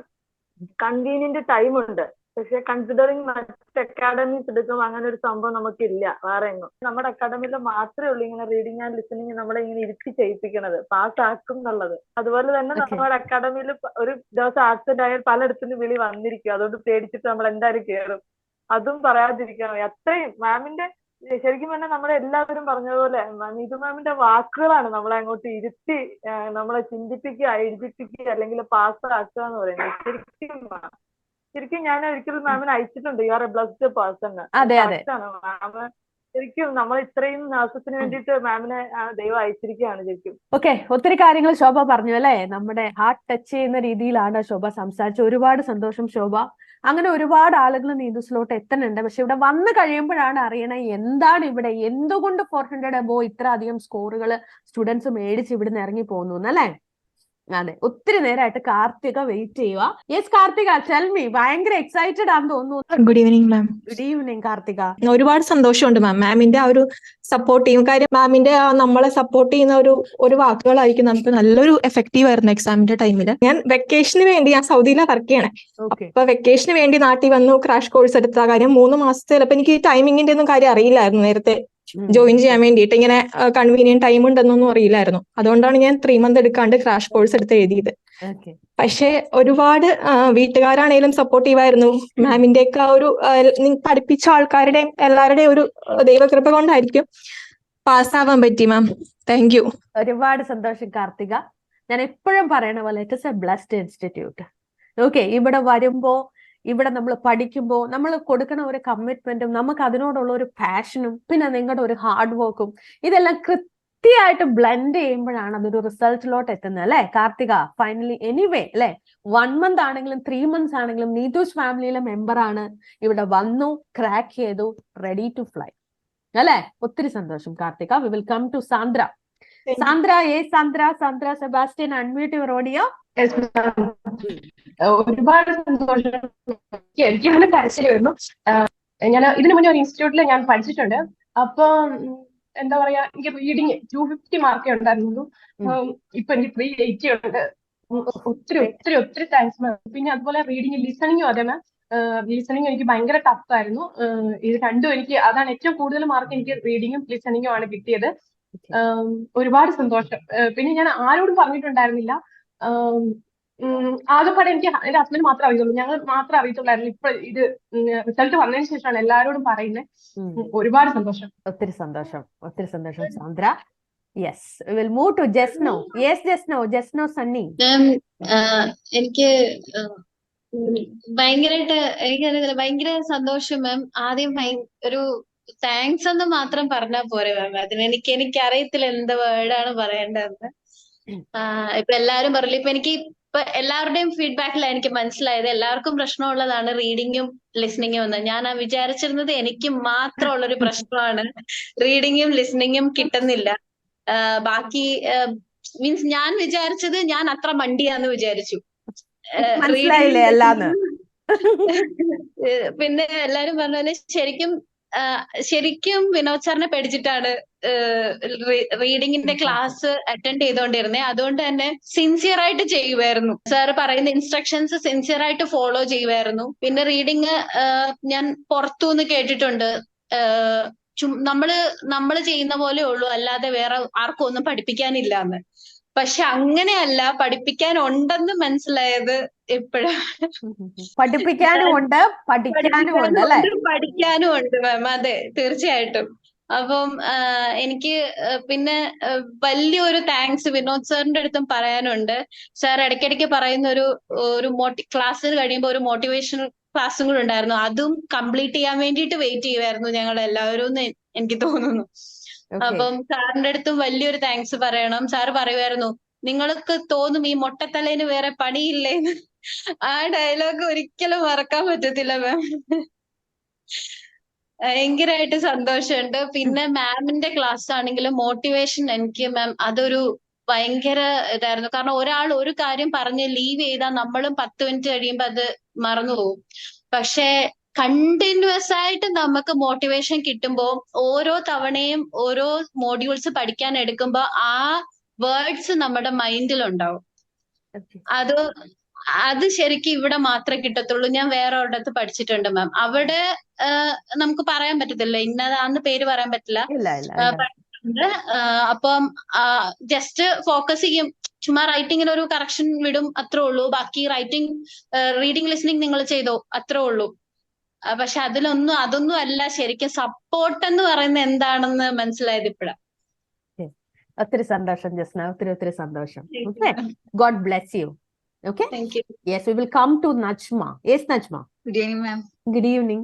കൺവീനിയന്റ് ടൈം ഉണ്ട്. പക്ഷെ കൺസിഡറിങ് മറ്റ് അക്കാഡമീസ് എടുക്കുമ്പോൾ അങ്ങനെ ഒരു സംഭവം നമുക്കില്ല വേറെ എങ്ങും. നമ്മുടെ അക്കാഡമിയിൽ മാത്രമേ ഉള്ളൂ ഇങ്ങനെ റീഡിങ് ആൻഡ് ലിസണിങ് നമ്മളെ ഇങ്ങനെ ഇരുത്തി ചെയ്യിപ്പിക്കണത്, പാസ് ആക്കും എന്നുള്ളത്. അതുപോലെ തന്നെ നമ്മുടെ അക്കാഡമിയിൽ ഒരു ദിവസം ആക്സിഡന്റ് ആയാൽ പലയിടത്തുനിന്ന് വിളി വന്നിരിക്കും. അതുകൊണ്ട് പേടിച്ചിട്ട് നമ്മൾ എന്തായാലും കയറും. അതും പറയാതിരിക്കണം. അത്രയും മാമിന്റെ ശരിക്കും പറഞ്ഞാൽ നമ്മളെല്ലാവരും പറഞ്ഞതുപോലെ നീതു മാമിന്റെ വാക്കുകളാണ് നമ്മളെ അങ്ങോട്ട് ഇരുത്തി നമ്മളെ ചിന്തിപ്പിക്കുക, എഴുതിപ്പിക്കുക, അല്ലെങ്കിൽ പാസ് ആക്കുക എന്ന് പറയുന്നത്. ശരിക്കും ഞാൻ ഒരിക്കലും മാമിനെ അയച്ചിട്ടുണ്ട്, you are a blessed person. Ma'am ശരിക്കും നമ്മൾ ഇത്രയും നാസത്തിന് വേണ്ടിയിട്ട് മാമിനെ ദൈവം അയച്ചിരിക്കുകയാണ് ശരിക്കും.
ഓക്കെ, ഒത്തിരി കാര്യങ്ങൾ ശോഭ പറഞ്ഞു അല്ലെ. നമ്മുടെ ഹാർട്ട് ടച്ച് ചെയ്യുന്ന രീതിയിലാണ് ശോഭ സംസാരിച്ചത്. ഒരുപാട് സന്തോഷം ശോഭ. അങ്ങനെ ഒരുപാട് ആളുകൾ നീതൂസിലോട്ട് എത്തുന്നുണ്ട്. പക്ഷെ ഇവിടെ വന്നു കഴിയുമ്പോഴാണ് അറിയണേ എന്താണ് ഇവിടെ, എന്തുകൊണ്ട് 400 above ഇത്ര അധികം സ്കോറുകൾ സ്റ്റുഡൻസ് മേടിച്ച് ഇവിടുന്ന് ഇറങ്ങി പോകുന്നു അല്ലേ. അതെ, ഒത്തിരി നേരമായിട്ട് കാർത്തിക വെയിറ്റ് ചെയ്യുക. Yes Karthika, tell me. ഭയങ്കര എക്സൈറ്റഡ് ആണെന്ന് തോന്നുന്നു.
Good evening ma'am.
Good evening Karthika.
ഒരുപാട് സന്തോഷമുണ്ട് മാം, മാമിന്റെ ആ ഒരു സപ്പോർട്ട് ചെയ്യും. കാര്യം മാമിന്റെ നമ്മളെ സപ്പോർട്ട് ചെയ്യുന്ന ഒരു വാക്കുകളായിരിക്കും നമുക്ക് നല്ലൊരു എഫക്റ്റീവ് ആയിരുന്നു എക്സാമിന്റെ ടൈമിൽ. ഞാൻ വെക്കേഷന് വേണ്ടി, ഞാൻ സൗദിയിലാണ് വർക്ക് ചെയ്യണേ. അപ്പൊ വെക്കേഷന് വേണ്ടി നാട്ടിൽ വന്നു, ക്രാഷ് കോഴ്സ് എടുത്ത കാര്യം 3 മാസത്തെ ചിലപ്പോൾ എനിക്ക് ടൈമിങ്ങിന്റെ ഒന്നും കാര്യം അറിയില്ലായിരുന്നു. നേരത്തെ ജോയിൻ ചെയ്യാൻ വേണ്ടിയിട്ട് ഇങ്ങനെ കൺവീനിയന്റ് ടൈം ഉണ്ടെന്നൊന്നും അറിയില്ലായിരുന്നു. അതുകൊണ്ടാണ് ഞാൻ 3 month എടുക്കാണ്ട് ക്രാഷ് കോഴ്സ് എടുത്ത് എഴുതിയത്. പക്ഷെ ഒരുപാട് വീട്ടുകാരാണേലും സപ്പോർട്ടീവ് ആയിരുന്നു. മാമിന്റെ ഒക്കെ ഒരു പഠിപ്പിച്ച ആൾക്കാരുടെയും എല്ലാവരുടെയും ഒരു ദൈവകൃപ കൊണ്ടായിരിക്കും പാസ്സാവാൻ പറ്റി മാം. Thank you.
ഒരുപാട് സന്തോഷം കാർത്തിക. ഞാൻ എപ്പോഴും പറയണ പോലെ it is A blessed institute. Okay, ഇവിടെ വരുമ്പോ, ഇവിടെ നമ്മൾ പഠിക്കുമ്പോൾ നമ്മൾ കൊടുക്കുന്ന ഒരു കമ്മിറ്റ്മെന്റും നമുക്ക് അതിനോടുള്ള ഒരു പാഷനും പിന്നെ നിങ്ങളുടെ ഒരു ഹാർഡ് വർക്കും ഇതെല്ലാം കൃത്യമായിട്ട് ബ്ലെൻഡ് ചെയ്യുമ്പോഴാണ് അതൊരു റിസൾട്ടിലോട്ട് എത്തുന്നത് അല്ലെ കാർത്തിക. ഫൈനലി എനിവേ അല്ലെ, 1 month ആണെങ്കിലും 3 months ആണെങ്കിലും നീതൂസ് ഫാമിലിയിലെ മെമ്പറാണ്. ഇവിടെ വന്നു, ക്രാക്ക് ചെയ്തു, റെഡി ടു ഫ്ലൈ അല്ലെ. ഒത്തിരി സന്തോഷം Karthika. We will come to Sandra. Sandra Sebastian, unmute your audio.
ഒരുപാട് സന്തോഷം. എനിക്ക് അങ്ങനെ കരച്ചിൽ വരുന്നു. ഞാൻ ഇതിനു മുന്നേ ഒരു ഇൻസ്റ്റിറ്റ്യൂട്ടിൽ ഞാൻ പഠിച്ചിട്ടുണ്ട്. അപ്പൊ എന്താ പറയാ, എനിക്ക് റീഡിങ് 250 മാർക്കേ ഉണ്ടായിരുന്നുള്ളൂ. ഇപ്പൊ എനിക്ക് 380 ഉണ്ട്. ഒത്തിരി ഒത്തിരി ഒത്തിരി താങ്ക്സ് മാം. പിന്നെ അതുപോലെ റീഡിങ് ലിസണിങ്ങും അതെ മാം. ലിസണിങ് എനിക്ക് ഭയങ്കര ടഫ് ആയിരുന്നു. ഇത് രണ്ടും എനിക്ക് അതാണ് ഏറ്റവും കൂടുതൽ മാർക്ക് എനിക്ക് റീഡിങ്ങും ലിസണിങ്ങും ആണ് കിട്ടിയത്. ഒരുപാട് സന്തോഷം. പിന്നെ ഞാൻ ആരോടും പറഞ്ഞിട്ടുണ്ടായിരുന്നില്ല. ആകെപ്പാടെ എനിക്ക് എന്റെ ഹസ്ബൻഡ് മാത്രമേ അറിയുള്ളൂ, ഞങ്ങൾ മാത്രമേ അറിയത്തുള്ളായിരുന്നു. ഇപ്പൊ ഇത് റിസൾട്ട് വന്നതിന് ശേഷമാണ് എല്ലാവരോടും പറയുന്നത്. ഒരുപാട് സന്തോഷം.
ഒത്തിരി സന്തോഷം, ഒത്തിരി സന്തോഷം Sandra. Yes, will move to Jasno. Yes Jasno Sunny.
എനിക്ക് ഭയങ്കരമായിട്ട് എനിക്കറിയില്ല, ഭയങ്കര സന്തോഷം മാം. ആദ്യം ഒരു താങ്ക്സ് എന്ന് മാത്രം പറഞ്ഞാൽ പോരെ മാം, എനിക്കറിയത്തില്ല എന്ത് വേർഡാണ് പറയേണ്ടതെന്ന്. ഇപ്പൊ എല്ലാരും പറയില്ല, ഇപ്പൊ എല്ലാവരുടെയും ഫീഡ്ബാക്കിലാണ് എനിക്ക് മനസ്സിലായത് എല്ലാവർക്കും പ്രശ്നമുള്ളതാണ് റീഡിങ്ങും ലിസണിങ്ങും എന്ന്. ഞാൻ വിചാരിച്ചിരുന്നത് എനിക്ക് മാത്രമുള്ളൊരു പ്രശ്നമാണ്, റീഡിങ്ങും ലിസണിങ്ങും കിട്ടുന്നില്ല. ബാക്കി മീൻസ് ഞാൻ വിചാരിച്ചത് ഞാൻ അത്ര മണ്ടിയാന്ന് വിചാരിച്ചു.
മനസ്സിലായില്ലേ അല്ലാന്ന്.
പിന്നെ എല്ലാരും പറഞ്ഞ ശരിക്കും വിനോദ് സാറിനെ പേടിച്ചിട്ടാണ് റീഡിങ്ങിന്റെ ക്ലാസ് അറ്റൻഡ് ചെയ്തോണ്ടിരുന്നത്. അതുകൊണ്ട് തന്നെ സിൻസിയർ ആയിട്ട് ചെയ്യുമായിരുന്നു. സാർ പറയുന്ന ഇൻസ്ട്രക്ഷൻസ് സിൻസിയർ ആയിട്ട് ഫോളോ ചെയ്യുമായിരുന്നു. പിന്നെ റീഡിങ് ഞാൻ പുറത്തുനിന്ന് കേട്ടിട്ടുണ്ട്, നമ്മള് ചെയ്യുന്ന പോലെ ഉള്ളൂ, അല്ലാതെ വേറെ ആർക്കും ഒന്നും പഠിപ്പിക്കാനില്ല എന്ന്. പക്ഷെ അങ്ങനെയല്ല, പഠിപ്പിക്കാൻ ഉണ്ടെന്ന് മനസ്സിലായത് ഇപ്പോഴാണ്.
പഠിപ്പിക്കാനും ഉണ്ട്, പഠിക്കാനും ഉണ്ട് അല്ലെ?
പഠിക്കാനും ഉണ്ട് മാം, അതെ തീർച്ചയായിട്ടും. അപ്പം എനിക്ക് പിന്നെ വലിയൊരു താങ്ക്സ് വിനോദ് സാറിന്റെ അടുത്തും പറയാനുണ്ട്. സാർ ഇടയ്ക്കിടയ്ക്ക് പറയുന്ന ഒരു ക്ലാസ് കഴിയുമ്പോൾ ഒരു മോട്ടിവേഷണൽ ക്ലാസ്സും കൂടെ ഉണ്ടായിരുന്നു. അതും കംപ്ലീറ്റ് ചെയ്യാൻ വേണ്ടിയിട്ട് വെയിറ്റ് ചെയ്യുമായിരുന്നു ഞങ്ങൾ എല്ലാവരും എന്ന് എനിക്ക് തോന്നുന്നു. അപ്പം സാറിന്റെ അടുത്തും വലിയൊരു താങ്ക്സ് പറയണം. സാറ് പറയുമായിരുന്നു, നിങ്ങൾക്ക് തോന്നും ഈ മൊട്ടത്തലേന് വേറെ പണിയില്ലേന്ന്. ആ ഡയലോഗ് ഒരിക്കലും മറക്കാൻ പറ്റത്തില്ല മാം. ഭയങ്കരമായിട്ട് സന്തോഷമുണ്ട്. പിന്നെ മാമിന്റെ ക്ലാസ് ആണെങ്കിലും മോട്ടിവേഷൻ എനിക്ക് മാം അതൊരു ഭയങ്കര ഇതായിരുന്നു. കാരണം ഒരാൾ ഒരു കാര്യം പറഞ്ഞ് ലീവ് ചെയ്താൽ നമ്മളും 10 മിനിറ്റ് കഴിയുമ്പോൾ അത് മറന്നുപോകും. പക്ഷെ കണ്ടിന്യൂസ് ആയിട്ട് നമുക്ക് മോട്ടിവേഷൻ കിട്ടുമ്പോൾ ഓരോ തവണയും ഓരോ മോഡ്യൂൾസ് പഠിക്കാൻ എടുക്കുമ്പോൾ ആ വേർഡ്സ് നമ്മുടെ മൈൻഡിൽ ഉണ്ടാവും. അത് ശരിക്കും ഇവിടെ മാത്രമേ കിട്ടത്തുള്ളൂ. ഞാൻ വേറെ ഒരിടത്ത് പഠിച്ചിട്ടുണ്ട് മാം. അവിടെ നമുക്ക് പറയാൻ പറ്റത്തില്ല, ഇന്നതാന്ന് പേര് പറയാൻ പറ്റില്ല. അപ്പം ജസ്റ്റ് ഫോക്കസ് ചെയ്യും, ചുമ്മാ റൈറ്റിങ്ങിന് ഒരു കറക്ഷൻ വിടും, അത്രേ ഉള്ളൂ. ബാക്കി റീഡിങ് ലിസണിങ് നിങ്ങൾ ചെയ്തോ, അത്രേ ഉള്ളൂ. പക്ഷെ അതൊന്നും അല്ല ശരിക്കും സപ്പോർട്ട് എന്ന് പറയുന്നത് എന്താണെന്ന് മനസ്സിലായത് ഇപ്പോഴാണ്.
ഒത്തിരി സന്തോഷം ജസ്ന, ഒത്തിരി സന്തോഷം. Okay, God bless U. Okay.
Thank you.
Yes, we will come to Najma. Yes, Najma.
Good evening, ma'am.
Good evening.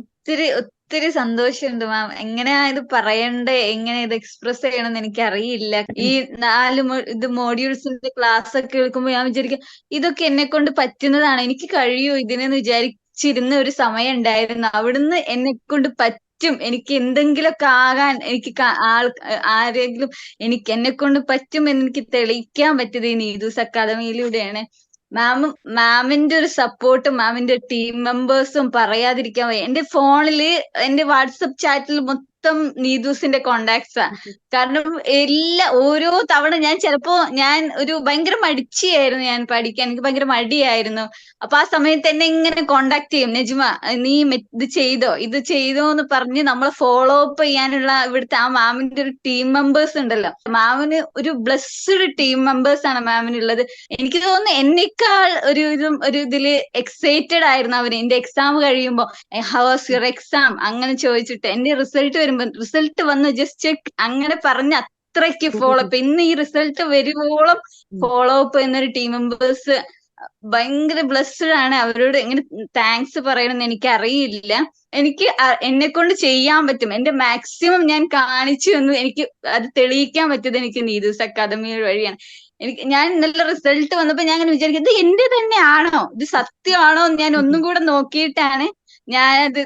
ഒത്തിരി സന്തോഷമുണ്ട് മാം. എങ്ങനെയാ ഇത് പറയണ്ടേ, എങ്ങനെ ഇത് എക്സ്പ്രസ് ചെയ്യണമെന്ന് എനിക്കറിയില്ല. ഈ 4 മോഡ്യൂൾസിന്റെ ക്ലാസ് ഒക്കെ കേൾക്കുമ്പോൾ ഞാൻ വിചാരിക്കും ഇതൊക്കെ എന്നെ കൊണ്ട് പറ്റുന്നതാണ്, എനിക്ക് കഴിയൂ ഇതിനെന്ന് വിചാരിച്ചിരുന്ന ഒരു സമയം ഉണ്ടായിരുന്നു. അവിടുന്ന് എന്നെ കൊണ്ട് പറ്റും, എനിക്ക് എന്തെങ്കിലുമൊക്കെ ആകാൻ, എനിക്ക് ആരെങ്കിലും എന്നെ കൊണ്ട് പറ്റും എന്ന് എനിക്ക് തെളിയിക്കാൻ പറ്റിയത് ഈ നീതൂസ് അക്കാദമിയിലൂടെയാണ്. മാമിന്റെ ഒരു സപ്പോർട്ടും മാമിന്റെ ടീം മെമ്പേഴ്സും പറയാതിരിക്കാൻ വയ്യ. എന്റെ ഫോണില് എന്റെ വാട്സപ്പ് ചാറ്റിൽ മൊത്തം നീതൂസിന്റെ കോണ്ടാക്ട്സാ. കാരണം ഓരോ തവണ ഞാൻ ഒരു ഭയങ്കര മടിച്ചിയായിരുന്നു, ഞാൻ പഠിക്കാൻ എനിക്ക് ഭയങ്കര മടിയായിരുന്നു. അപ്പൊ ആ സമയത്ത് എന്നെ ഇങ്ങനെ കോണ്ടാക്ട് ചെയ്യും, നജ്മ നീ ഇത് ചെയ്തോ എന്ന് പറഞ്ഞ് നമ്മളെ ഫോളോ അപ്പ് ചെയ്യാനുള്ള ഇവിടുത്തെ ആ മാമിന്റെ ഒരു ടീം മെമ്പേഴ്സ് ഉണ്ടല്ലോ. മാമിന് ഒരു ബ്ലെസ്ഡ് ടീം മെമ്പേഴ്സ് ആണ് മാമിനുള്ളത്. എനിക്ക് തോന്നുന്നു എന്നേക്കാൾ ഒരു ഇതില് എക്സൈറ്റഡ് ആയിരുന്നു അവര്. എന്റെ എക്സാം കഴിയുമ്പോ ഹൗ വാസ് യുവർ എക്സാം അങ്ങനെ ചോദിച്ചിട്ട്, എന്റെ റിസൾട്ട് വന്നു ജസ്റ്റ് ചെക്ക് അങ്ങനെ പറഞ്ഞ അത്രയ്ക്ക് ഫോളോ അപ്പ്. ഇന്ന് ഈ റിസൾട്ട് വരുവോളം ഫോളോ അപ്പ് എന്നൊരു ടീം മെമ്പേഴ്സ് ഭയങ്കര ബ്ലെസ്ഡ് ആണ്. അവരോട് എങ്ങനെ താങ്ക്സ് പറയണമെന്ന് എനിക്ക് അറിയില്ല. എനിക്ക് എന്നെ കൊണ്ട് ചെയ്യാൻ പറ്റും, എന്റെ മാക്സിമം ഞാൻ കാണിച്ചു എന്ന് എനിക്ക് അത് തെളിയിക്കാൻ പറ്റിയത് എനിക്ക് നീതൂസ് അക്കാദമി വഴിയാണ്. ഞാൻ ഇന്നലെ റിസൾട്ട് വന്നപ്പോ ഞാൻ അങ്ങനെ വിചാരിക്കും, ഇത് എന്റെ തന്നെയാണോ, ഇത് സത്യമാണോ ഞാൻ ഒന്നും കൂടെ നോക്കിയിട്ടാണ് ഞാനത്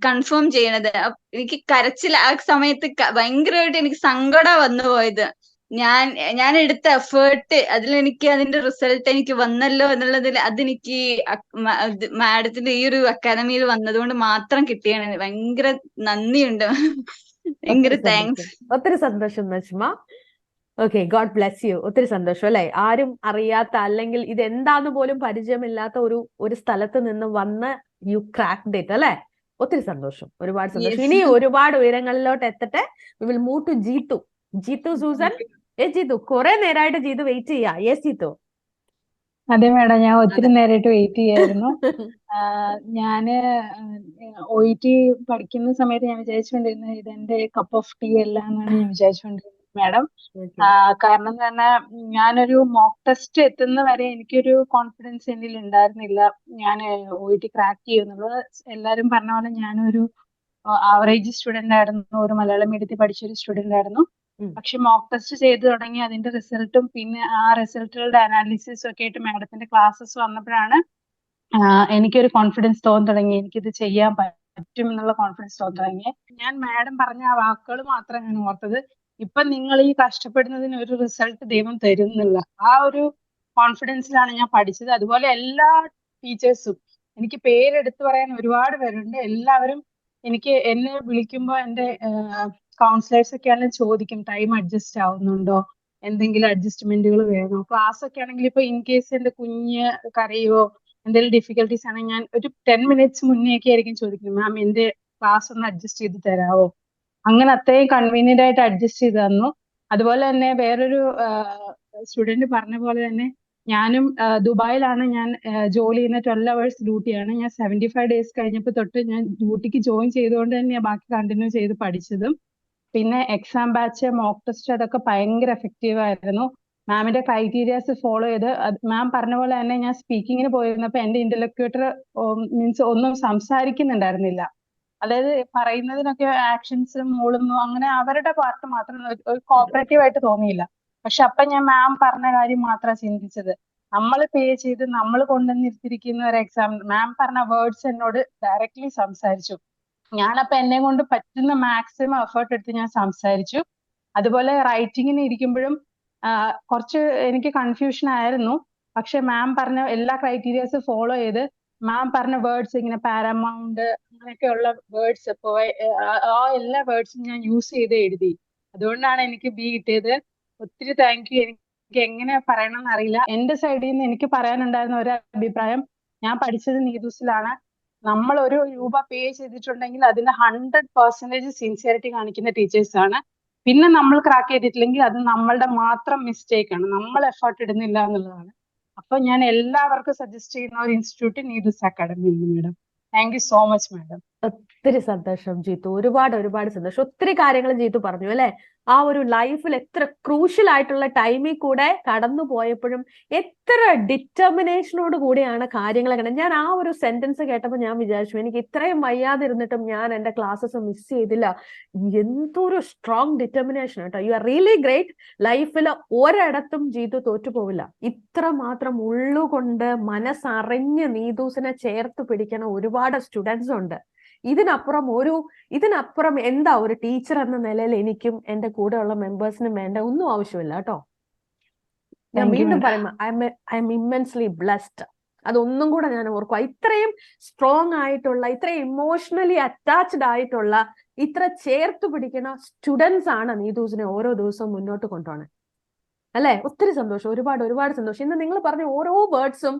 കൺഫേം ചെയ്യണത്. എനിക്ക് കരച്ചിൽ ആ സമയത്ത് ഭയങ്കരമായിട്ട് എനിക്ക് സങ്കടം വന്നു പോയത്. ഞാൻ എടുത്ത എഫേർട്ട് അതിലെനിക്ക് അതിന്റെ റിസൾട്ട് എനിക്ക് വന്നല്ലോ എന്നുള്ളതിൽ അതെനിക്ക് മാഡത്തിന്റെ ഈ ഒരു അക്കാദമിയിൽ വന്നതുകൊണ്ട് മാത്രം കിട്ടിയാണ്. ഭയങ്കര നന്ദിയുണ്ട്. ഭയങ്കര താങ്ക്സ്.
ഒത്തിരി സന്തോഷം Najma. Okay, God bless U. ഒത്തിരി സന്തോഷം അല്ലെ. ആരും അറിയാത്ത അല്ലെങ്കിൽ ഇത് എന്താന്ന് പോലും പരിചയമില്ലാത്ത ഒരു സ്ഥലത്ത് നിന്ന് വന്ന് യു ക്രാക്ക്ഡ് ഇറ്റ് അല്ലെ. ഒത്തിരി സന്തോഷം, ഒരുപാട് സന്തോഷം. ഇനി ഒരുപാട് ഉയരങ്ങളിലോട്ട് എത്തട്ടെ. We will move to Jeethu. Jeethu Susan. Jeethu, കുറെ നേരമായിട്ട് ജീത്തു വെയിറ്റ് ചെയ്യാ. യെസ് ജീത്തു.
അതെ മേഡം, ഞാൻ ഒത്തിരി നേരമായിട്ട് വെയിറ്റ് ചെയ്യായിരുന്നു. ഞാന് OET പഠിക്കുന്ന സമയത്ത് ഞാൻ വിചാരിച്ചുകൊണ്ടിരുന്നത് ഇതെന്റെ കപ്പ് ഓഫ് ടീ അല്ല എന്നാണ് ഞാൻ വിചാരിച്ചുകൊണ്ടിരുന്നത് മാഡം. കാരണം തന്നെ ഞാനൊരു മോക്ക് ടെസ്റ്റ് എത്തുന്ന വരെ എനിക്കൊരു കോൺഫിഡൻസ് എന്നിൽ ഉണ്ടായിരുന്നില്ല ഞാൻ OET ക്രാക്ക് ചെയ്യുന്നുള്ളത്. എല്ലാരും പറഞ്ഞ പോലെ ഞാനൊരു ആവറേജ് സ്റ്റുഡന്റ് ആയിരുന്നു, ഒരു മലയാളം മീഡിയത്തിൽ പഠിച്ചൊരു സ്റ്റുഡന്റ് ആയിരുന്നു. പക്ഷെ മോക്ക് ടെസ്റ്റ് ചെയ്തു തുടങ്ങി അതിന്റെ റിസൾട്ടും പിന്നെ ആ റിസൾട്ടുകളുടെ അനാലിസിസും ഒക്കെ ആയിട്ട് മാഡത്തിന്റെ ക്ലാസ്സസ് വന്നപ്പോഴാണ് എനിക്കൊരു കോൺഫിഡൻസ് തോന്നി തുടങ്ങി, എനിക്കിത് ചെയ്യാൻ പറ്റും എന്നുള്ള കോൺഫിഡൻസ് തോന്നി തുടങ്ങി. ഞാൻ മാഡം പറഞ്ഞ ആ വാക്കുകൾ മാത്രം ഞാൻ ഓർത്തത്, ഇപ്പൊ നിങ്ങൾ ഈ കഷ്ടപ്പെടുന്നതിന് ഒരു റിസൾട്ട് ദൈവം തരുന്നില്ല. ആ ഒരു കോൺഫിഡൻസിലാണ് ഞാൻ പഠിച്ചത്. അതുപോലെ എല്ലാ ടീച്ചേഴ്സും, എനിക്ക് പേരെടുത്ത് പറയാൻ ഒരുപാട് പേരുണ്ട്. എല്ലാവരും എന്നെ വിളിക്കുമ്പോൾ എന്റെ കൗൺസിലേഴ്സ് ഒക്കെ ആണെങ്കിലും ചോദിക്കും ടൈം അഡ്ജസ്റ്റ് ആവുന്നുണ്ടോ, എന്തെങ്കിലും അഡ്ജസ്റ്റ്മെന്റുകൾ വേണോ. ക്ലാസ് ഒക്കെ ആണെങ്കിൽ ഇപ്പൊ ഇൻ കേസ് എന്റെ കുഞ്ഞ് കരയോ എന്തെങ്കിലും ഡിഫിക്കൽട്ടീസ് ആണെങ്കിൽ ഞാൻ ഒരു 10 minutes മുന്നേ ഒക്കെ ആയിരിക്കും ചോദിക്കുന്നത്, മാം എന്റെ ക്ലാസ് ഒന്ന് അഡ്ജസ്റ്റ് ചെയ്ത് തരാമോ. അങ്ങനെ അത്രയും കൺവീനിയന്റ് ആയിട്ട് അഡ്ജസ്റ്റ് ചെയ്ത് തന്നു. അതുപോലെ തന്നെ വേറൊരു സ്റ്റുഡന്റ് പറഞ്ഞ പോലെ തന്നെ ഞാനും ദുബായിലാണ് ഞാൻ ജോലി ചെയ്യുന്ന 12 hours ഡ്യൂട്ടിയാണ്. ഞാൻ 75 days കഴിഞ്ഞപ്പോൾ തൊട്ട് ഞാൻ ഡ്യൂട്ടിക്ക് ജോയിൻ ചെയ്തുകൊണ്ട് തന്നെയാണ് ബാക്കി കണ്ടിന്യൂ ചെയ്ത് പഠിച്ചതും. പിന്നെ എക്സാം ബാച്ച്, മോക്ക് ടെസ്റ്റ് അതൊക്കെ ഭയങ്കര എഫക്റ്റീവ് ആയിരുന്നു. മാമിന്റെ ക്രൈറ്റീരിയാസ് ഫോളോ ചെയ്ത് മാം പറഞ്ഞ പോലെ തന്നെ ഞാൻ സ്പീക്കിങ്ങിന് പോയിരുന്നപ്പോൾ എന്റെ ഇന്റർലോക്യൂട്ടർ മീൻസ് ഒന്നും സംസാരിക്കുന്നുണ്ടായിരുന്നില്ല. അതായത് പറയുന്നതിനൊക്കെ ആക്ഷൻസ് മൂളുന്നു, അങ്ങനെ അവരുടെ പാർട്ട് മാത്രം ഒരു കോപ്പറേറ്റീവ് ആയിട്ട് തോന്നിയില്ല. പക്ഷെ അപ്പൊ ഞാൻ മാം പറഞ്ഞ കാര്യം മാത്രമാണ് ചിന്തിച്ചത്, നമ്മൾ പേ ചെയ്ത് നമ്മൾ കൊണ്ടുവന്നിരുത്തിരിക്കുന്ന ഒരു എക്സാം. മാം പറഞ്ഞ വേർഡ്സ് എന്നോട് ഡയറക്ട്ലി സംസാരിച്ചു. ഞാനപ്പൊ എന്നെ കൊണ്ട് പറ്റുന്ന മാക്സിമം എഫേർട്ട് എടുത്ത് ഞാൻ സംസാരിച്ചു. അതുപോലെ റൈറ്റിങ്ങിന് ഇരിക്കുമ്പോഴും കുറച്ച് എനിക്ക് കൺഫ്യൂഷൻ ആയിരുന്നു. പക്ഷെ മാം പറഞ്ഞ എല്ലാ ക്രൈറ്റീരിയാസ് ഫോളോ ചെയ്ത് മാം പറഞ്ഞ വേർഡ്സ് ഇങ്ങനെ പാരമൗണ്ട് അങ്ങനെയൊക്കെയുള്ള വേർഡ്സ് ആ എല്ലാ വേർഡ്സും ഞാൻ യൂസ് ചെയ്ത് എഴുതി. അതുകൊണ്ടാണ് എനിക്ക് B കിട്ടിയത്. ഒത്തിരി താങ്ക് യു. എനിക്ക് എങ്ങനെ പറയണമെന്ന് അറിയില്ല. എന്റെ സൈഡിൽ നിന്ന് എനിക്ക് പറയാനുണ്ടായിരുന്ന ഒരു അഭിപ്രായം, ഞാൻ പഠിച്ചത് നീതൂസിലാണ്. നമ്മൾ ഒരു രൂപ പേ ചെയ്തിട്ടുണ്ടെങ്കിൽ അതിന് 100% സിൻസിയറിറ്റി കാണിക്കുന്ന ടീച്ചേഴ്സ് ആണ്. പിന്നെ നമ്മൾ ക്രാക്ക് ചെയ്തിട്ടില്ലെങ്കിൽ അത് നമ്മളുടെ മാത്രം മിസ്റ്റേക്ക് ആണ്, നമ്മൾ എഫേർട്ട് ഇടുന്നില്ല എന്നുള്ളതാണ്. അപ്പൊ ഞാൻ എല്ലാവർക്കും സജസ്റ്റ് ചെയ്യുന്ന ഒരു ഇൻസ്റ്റിറ്റ്യൂട്ട് നീതൂസ് അക്കാഡമി ആണ് madam. Thank you so much madam.
ഒത്തിരി സന്തോഷം ജീത്തു, ഒരുപാട് സന്തോഷം. ഒത്തിരി കാര്യങ്ങൾ ജീത്തു പറഞ്ഞു അല്ലെ. ആ ഒരു ലൈഫിൽ എത്ര ക്രൂഷ്യൽ ആയിട്ടുള്ള ടൈമിൽ കൂടെ കടന്നു പോയപ്പോഴും എത്ര ഡിറ്റർമിനേഷനോട് കൂടിയാണ് കാര്യങ്ങൾ കണ്ടത്. ഞാൻ ആ ഒരു സെന്റൻസ് കേട്ടപ്പോൾ ഞാൻ വിചാരിച്ചു, എനിക്ക് ഇത്രയും വയ്യാതിരുന്നിട്ടും ഞാൻ എന്റെ ക്ലാസ്സസ് മിസ് ചെയ്തില്ല. എന്തൊരു സ്ട്രോങ് ഡിറ്റർമിനേഷൻ കേട്ടോ. You are really great. ലൈഫിൽ ഒരിടത്തും ജീത്തു തോറ്റുപോവില്ല. ഇത്ര മാത്രം ഉള്ളുകൊണ്ട് മനസ്സറിഞ്ഞ് നീതൂസിനെ ചേർത്ത് പിടിക്കുന്ന ഒരുപാട് സ്റ്റുഡൻസ് ഉണ്ട്. ഇതിനപ്പുറം എന്താ ഒരു ടീച്ചർ എന്ന നിലയിൽ എനിക്കും എന്റെ കൂടെയുള്ള മെമ്പേഴ്സിനും വേണ്ട ഒന്നും ആവശ്യമില്ല കേട്ടോ. ഞാൻ വീണ്ടും പറയുമ്പോ ഐ എം ഇമ്മൻസ്ലി ബ്ലെസ്ഡ്. അതൊന്നും കൂടെ ഞാൻ ഓർക്കുക. ഇത്രയും സ്ട്രോങ് ആയിട്ടുള്ള, ഇത്രയും ഇമോഷണലി അറ്റാച്ച്ഡ് ആയിട്ടുള്ള, ഇത്ര ചേർത്ത് പിടിക്കുന്ന സ്റ്റുഡൻസ് ആണ് നീതൂസിനെ ഓരോ ദിവസവും മുന്നോട്ട് കൊണ്ടുപോകണം അല്ലെ. ഒത്തിരി സന്തോഷം, ഒരുപാട് സന്തോഷം. ഇന്ന് നിങ്ങൾ പറഞ്ഞ ഓരോ വേർഡ്സും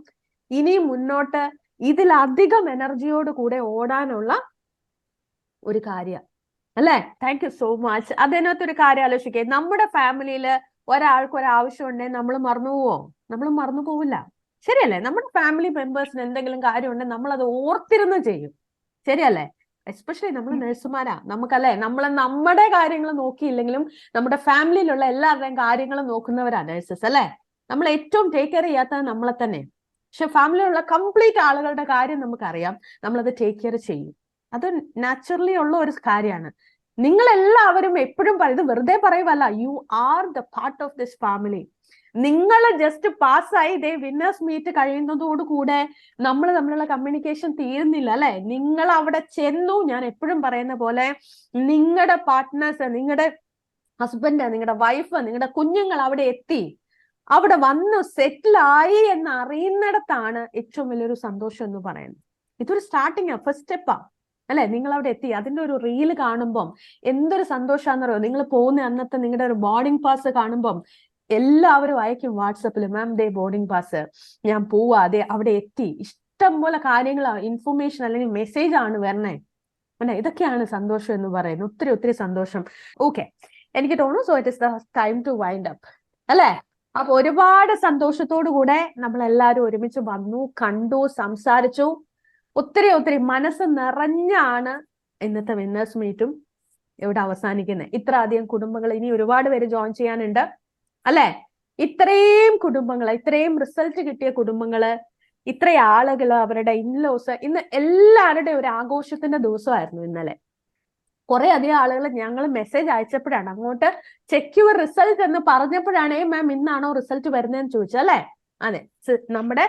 ഇനിയും മുന്നോട്ട് ഇതിലധികം എനർജിയോട് കൂടെ ഓടാനുള്ള ഒരു കാര്യം അല്ലെ. Thank you so much. അതിനകത്തൊരു കാര്യം ആലോചിക്കേ, നമ്മുടെ ഫാമിലിയില് ഒരാൾക്ക് ഒരാവശ്യം ഉണ്ടെങ്കിൽ നമ്മൾ മറന്നു പോവോ? നമ്മൾ മറന്നു പോവില്ല, ശരിയല്ലേ? നമ്മുടെ ഫാമിലി മെമ്പേഴ്സിന് എന്തെങ്കിലും കാര്യം ഉണ്ടെങ്കിൽ നമ്മൾ അത് ഓർത്തിരുന്ന് ചെയ്യും, ശരിയല്ലേ? എസ്പെഷ്യലി നമ്മൾ നഴ്സുമാരാ, നമുക്കല്ലേ, നമ്മുടെ കാര്യങ്ങൾ നോക്കിയില്ലെങ്കിലും നമ്മുടെ ഫാമിലിയിലുള്ള എല്ലാവരുടെയും കാര്യങ്ങൾ നോക്കുന്നവരാ നഴ്സസ് അല്ലെ. നമ്മൾ ഏറ്റവും ടേക്ക് കെയർ ചെയ്യാത്തത് നമ്മളെ തന്നെ. പക്ഷെ ഫാമിലിയിലുള്ള കംപ്ലീറ്റ് ആളുകളുടെ കാര്യം നമുക്കറിയാം, നമ്മളത് ടേക്ക് കെയർ ചെയ്യും. അത് നാച്ചുറലി ഉള്ള ഒരു കാര്യമാണ്. നിങ്ങൾ എല്ലാവരും എപ്പോഴും പറയുന്നത് വെറുതെ പറയുവല്ല, you are the part of this family. നിങ്ങൾ ജസ്റ്റ് പാസ്സായി ഇതേ വിന്നേഴ്സ് മീറ്റ് കഴിയുന്നതോടുകൂടെ നമ്മൾ തമ്മിലുള്ള കമ്മ്യൂണിക്കേഷൻ തീരുന്നില്ല അല്ലെ. നിങ്ങൾ അവിടെ ചെന്നു, ഞാൻ എപ്പോഴും പറയുന്ന പോലെ നിങ്ങളുടെ പാർട്ട്നേഴ്സ്, നിങ്ങളുടെ ഹസ്ബൻഡ്, നിങ്ങളുടെ വൈഫ്, നിങ്ങളുടെ കുഞ്ഞുങ്ങൾ അവിടെ എത്തി, അവിടെ വന്ന് സെറ്റിലായി എന്ന് അറിയുന്നിടത്താണ് ഏറ്റവും വലിയൊരു സന്തോഷം എന്ന് പറയുന്നത്. ഇതൊരു സ്റ്റാർട്ടിങ്, ഫസ്റ്റ് സ്റ്റെപ്പാ. അല്ലെ? നിങ്ങൾ അവിടെ എത്തി, അതിന്റെ ഒരു റീല് കാണുമ്പം എന്തൊരു സന്തോഷാന്നറിയോ? നിങ്ങൾ പോകുന്ന അന്നത്തെ നിങ്ങളുടെ ഒരു ബോർഡിംഗ് പാസ് കാണുമ്പം എല്ലാവരും അയക്കും വാട്സപ്പിൽ, മാം ദേ ബോർഡിംഗ് പാസ്, ഞാൻ പോവാ, അതെ അവിടെ എത്തി. ഇഷ്ടം പോലെ കാര്യങ്ങൾ, ഇൻഫർമേഷൻ അല്ലെങ്കിൽ മെസ്സേജ് ആണ് വരണേ. അല്ലെ? ഇതൊക്കെയാണ് സന്തോഷം എന്ന് പറയുന്നത്. ഒത്തിരി ഒത്തിരി സന്തോഷം. ഓക്കെ, എനിക്ക് തോന്നുന്നു so it is the time to wind up, അല്ലെ? അപ്പൊ ഒരുപാട് സന്തോഷത്തോടു കൂടെ നമ്മൾ എല്ലാവരും ഒരുമിച്ച് വന്നു, കണ്ടു, സംസാരിച്ചു. ഒത്തിരി ഒത്തിരി മനസ്സ് നിറഞ്ഞാണ് ഇന്നത്തെ വിന്നേഴ്സ് മീറ്റും ഇവിടെ അവസാനിക്കുന്നത്. ഇത്ര അധികം കുടുംബങ്ങൾ, ഇനി ഒരുപാട് പേര് ജോയിൻ ചെയ്യാനുണ്ട്, അല്ലെ? ഇത്രയും കുടുംബങ്ങൾ, ഇത്രയും റിസൾട്ട് കിട്ടിയ കുടുംബങ്ങള്, ഇത്രയും ആളുകള്, അവരുടെ ഇൻലോസ്, ഇന്ന് എല്ലാവരുടെയും ഒരു ആഘോഷത്തിന്റെ ദിവസമായിരുന്നു ഇന്നലെ. കുറെ അധികം ആളുകൾ ഞങ്ങൾ മെസ്സേജ് അയച്ചപ്പോഴാണ്, അങ്ങോട്ട് ചെക്ക് യുവർ റിസൾട്ട് എന്ന് പറഞ്ഞപ്പോഴാണ് മാം ഇന്നാണോ റിസൾട്ട് വരുന്നതെന്ന് ചോദിച്ചത്, അല്ലെ? അതെ, നമ്മുടെ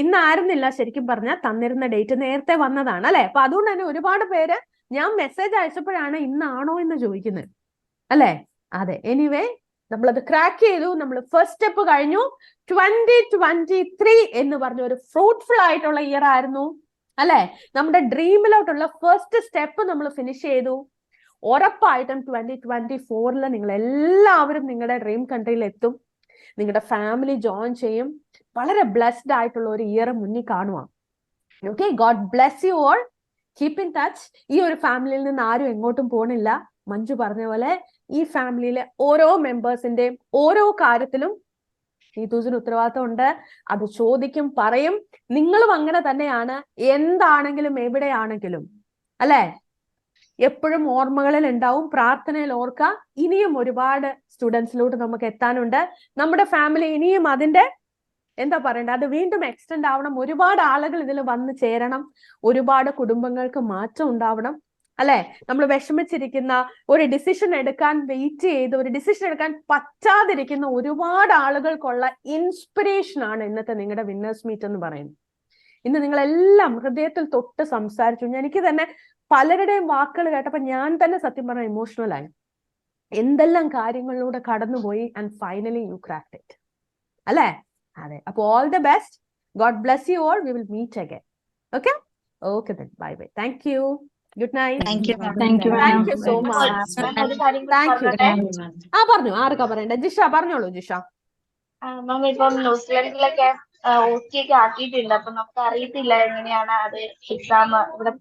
ഇന്നായിരുന്നില്ല ശരിക്കും പറഞ്ഞാൽ, തന്നിരുന്ന ഡേറ്റ് നേരത്തെ വന്നതാണ്, അല്ലെ? അപ്പൊ അതുകൊണ്ട് തന്നെ ഒരുപാട് പേര് ഞാൻ മെസ്സേജ് അയച്ചപ്പോഴാണ് ഇന്നാണോ എന്ന് ചോദിക്കുന്നത്, അല്ലെ? അതെ, എനിവേ നമ്മളത് ക്രാക്ക് ചെയ്തു. നമ്മൾ ഫസ്റ്റ് സ്റ്റെപ്പ് കഴിഞ്ഞു. 2023 എന്ന് പറഞ്ഞ ഒരു ഫ്രൂട്ട്ഫുൾ ആയിട്ടുള്ള ഇയർ ആയിരുന്നു, അല്ലെ? നമ്മുടെ ഡ്രീമിലോട്ടുള്ള ഫസ്റ്റ് സ്റ്റെപ്പ് നമ്മൾ ഫിനിഷ് ചെയ്തു. ഉറപ്പായിട്ടും 2024 നിങ്ങൾ എല്ലാവരും നിങ്ങളുടെ ഡ്രീം കൺട്രിയിൽ എത്തും, നിങ്ങളുടെ ഫാമിലി ജോയിൻ ചെയ്യും. വളരെ ബ്ലെസ്ഡ് ആയിട്ടുള്ള ഒരു ഇയർ മുന്നിൽ കാണുക. Okay, God bless you all. Keep in touch. ഈ ഒരു ഫാമിലിയിൽ നിന്ന് ആരും എങ്ങോട്ടും പോണില്ല. മഞ്ജു പറഞ്ഞ പോലെ ഈ ഫാമിലിയിലെ ഓരോ മെമ്പേഴ്സിന്റെയും ഓരോ കാര്യത്തിലും നീതൂസിന് ഉത്തരവാദിത്വം ഉണ്ട്. അത് ചോദിക്കും, പറയും. നിങ്ങളും അങ്ങനെ തന്നെയാണ്, എന്താണെങ്കിലും എവിടെയാണെങ്കിലും, അല്ലെ? എപ്പോഴും ഓർമ്മകളിൽ ഉണ്ടാവും, പ്രാർത്ഥനയിൽ ഓർക്കുക. ഇനിയും ഒരുപാട് സ്റ്റുഡൻസിലോട്ട് നമുക്ക് എത്താനുണ്ട്. നമ്മുടെ ഫാമിലി ഇനിയും അതിന്റെ എന്താ പറയണ്ടേ, അത് വീണ്ടും എക്സ്റ്റെൻഡ് ആവണം. ഒരുപാട് ആളുകൾ ഇതിൽ വന്ന് ചേരണം. ഒരുപാട് കുടുംബങ്ങൾക്ക് മാറ്റം ഉണ്ടാവണം, അല്ലെ? നമ്മൾ വിഷമിച്ചിരിക്കുന്ന, ഒരു ഡിസിഷൻ എടുക്കാൻ വെയിറ്റ് ചെയ്ത് ഒരു ഡിസിഷൻ എടുക്കാൻ പറ്റാതിരിക്കുന്ന ഒരുപാട് ആളുകൾക്കുള്ള ഇൻസ്പിറേഷൻ ആണ് ഇന്നത്തെ നിങ്ങളുടെ വിന്നേഴ്സ് മീറ്റ് എന്ന് പറയുന്നത്. ഇന്ന് നിങ്ങളെല്ലാം ഹൃദയത്തിൽ തൊട്ട് സംസാരിച്ചു. എനിക്ക് തന്നെ പലരുടെയും വാക്കുകൾ കേട്ടപ്പോൾ ഞാൻ തന്നെ സത്യം പറഞ്ഞ ഇമോഷണൽ ആയി. എന്തെല്ലാം കാര്യങ്ങളിലൂടെ കടന്നുപോയി, and finally you cracked it, അല്ലെ? അതെ, അപ്പൊ all the best. God bless you all. We will meet again. Okay, okay then. Bye bye. Thank you. Good night.
Thank you.
Thank you so much. Thank you. പറഞ്ഞു, ആർക്കാ പറയണ്ടേ? ജിഷ പറഞ്ഞോളൂ. ജിഷ,
മാം ഇപ്പം ന്യൂസിലൻഡിലൊക്കെ OT ഒക്കെ ആക്കിയിട്ടുണ്ട്. അപ്പൊ നമുക്ക് അറിയത്തില്ല എങ്ങനെയാണ് അത് എക്സാം ഇവിടെ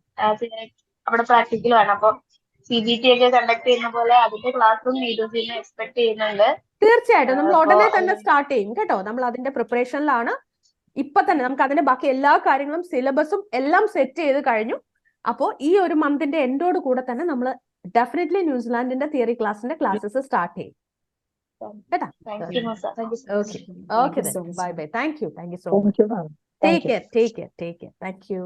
അവിടെ പ്രാക്ടിക്കൽ ആണ്. അപ്പൊ CBT ഒക്കെ കണ്ടക്ട് ചെയ്യുന്ന പോലെ അതിന്റെ ക്ലാസ്സും നീതൂസിനെ എക്സ്പെക്ട് ചെയ്യുന്നുണ്ട്.
തീർച്ചയായിട്ടും നമ്മൾ ഉടനെ തന്നെ സ്റ്റാർട്ട് ചെയ്യും കേട്ടോ. നമ്മൾ അതിന്റെ പ്രിപ്പറേഷനിലാണ് ഇപ്പൊ തന്നെ. നമുക്ക് അതിന്റെ ബാക്കി എല്ലാ കാര്യങ്ങളും, സിലബസും എല്ലാം സെറ്റ് ചെയ്ത് കഴിഞ്ഞു. അപ്പോ ഈ ഒരു മന്തിന്റെ എൻഡോട് കൂടെ തന്നെ നമ്മൾ ഡെഫിനറ്റ്ലി ന്യൂസിലാൻഡിന്റെ തിയറി ക്ലാസ്സിന്റെ ക്ലാസ്സസ് സ്റ്റാർട്ട് ചെയ്യും കേട്ടോ. Okay, bye bye. Thank you so much. Take care. Thank you.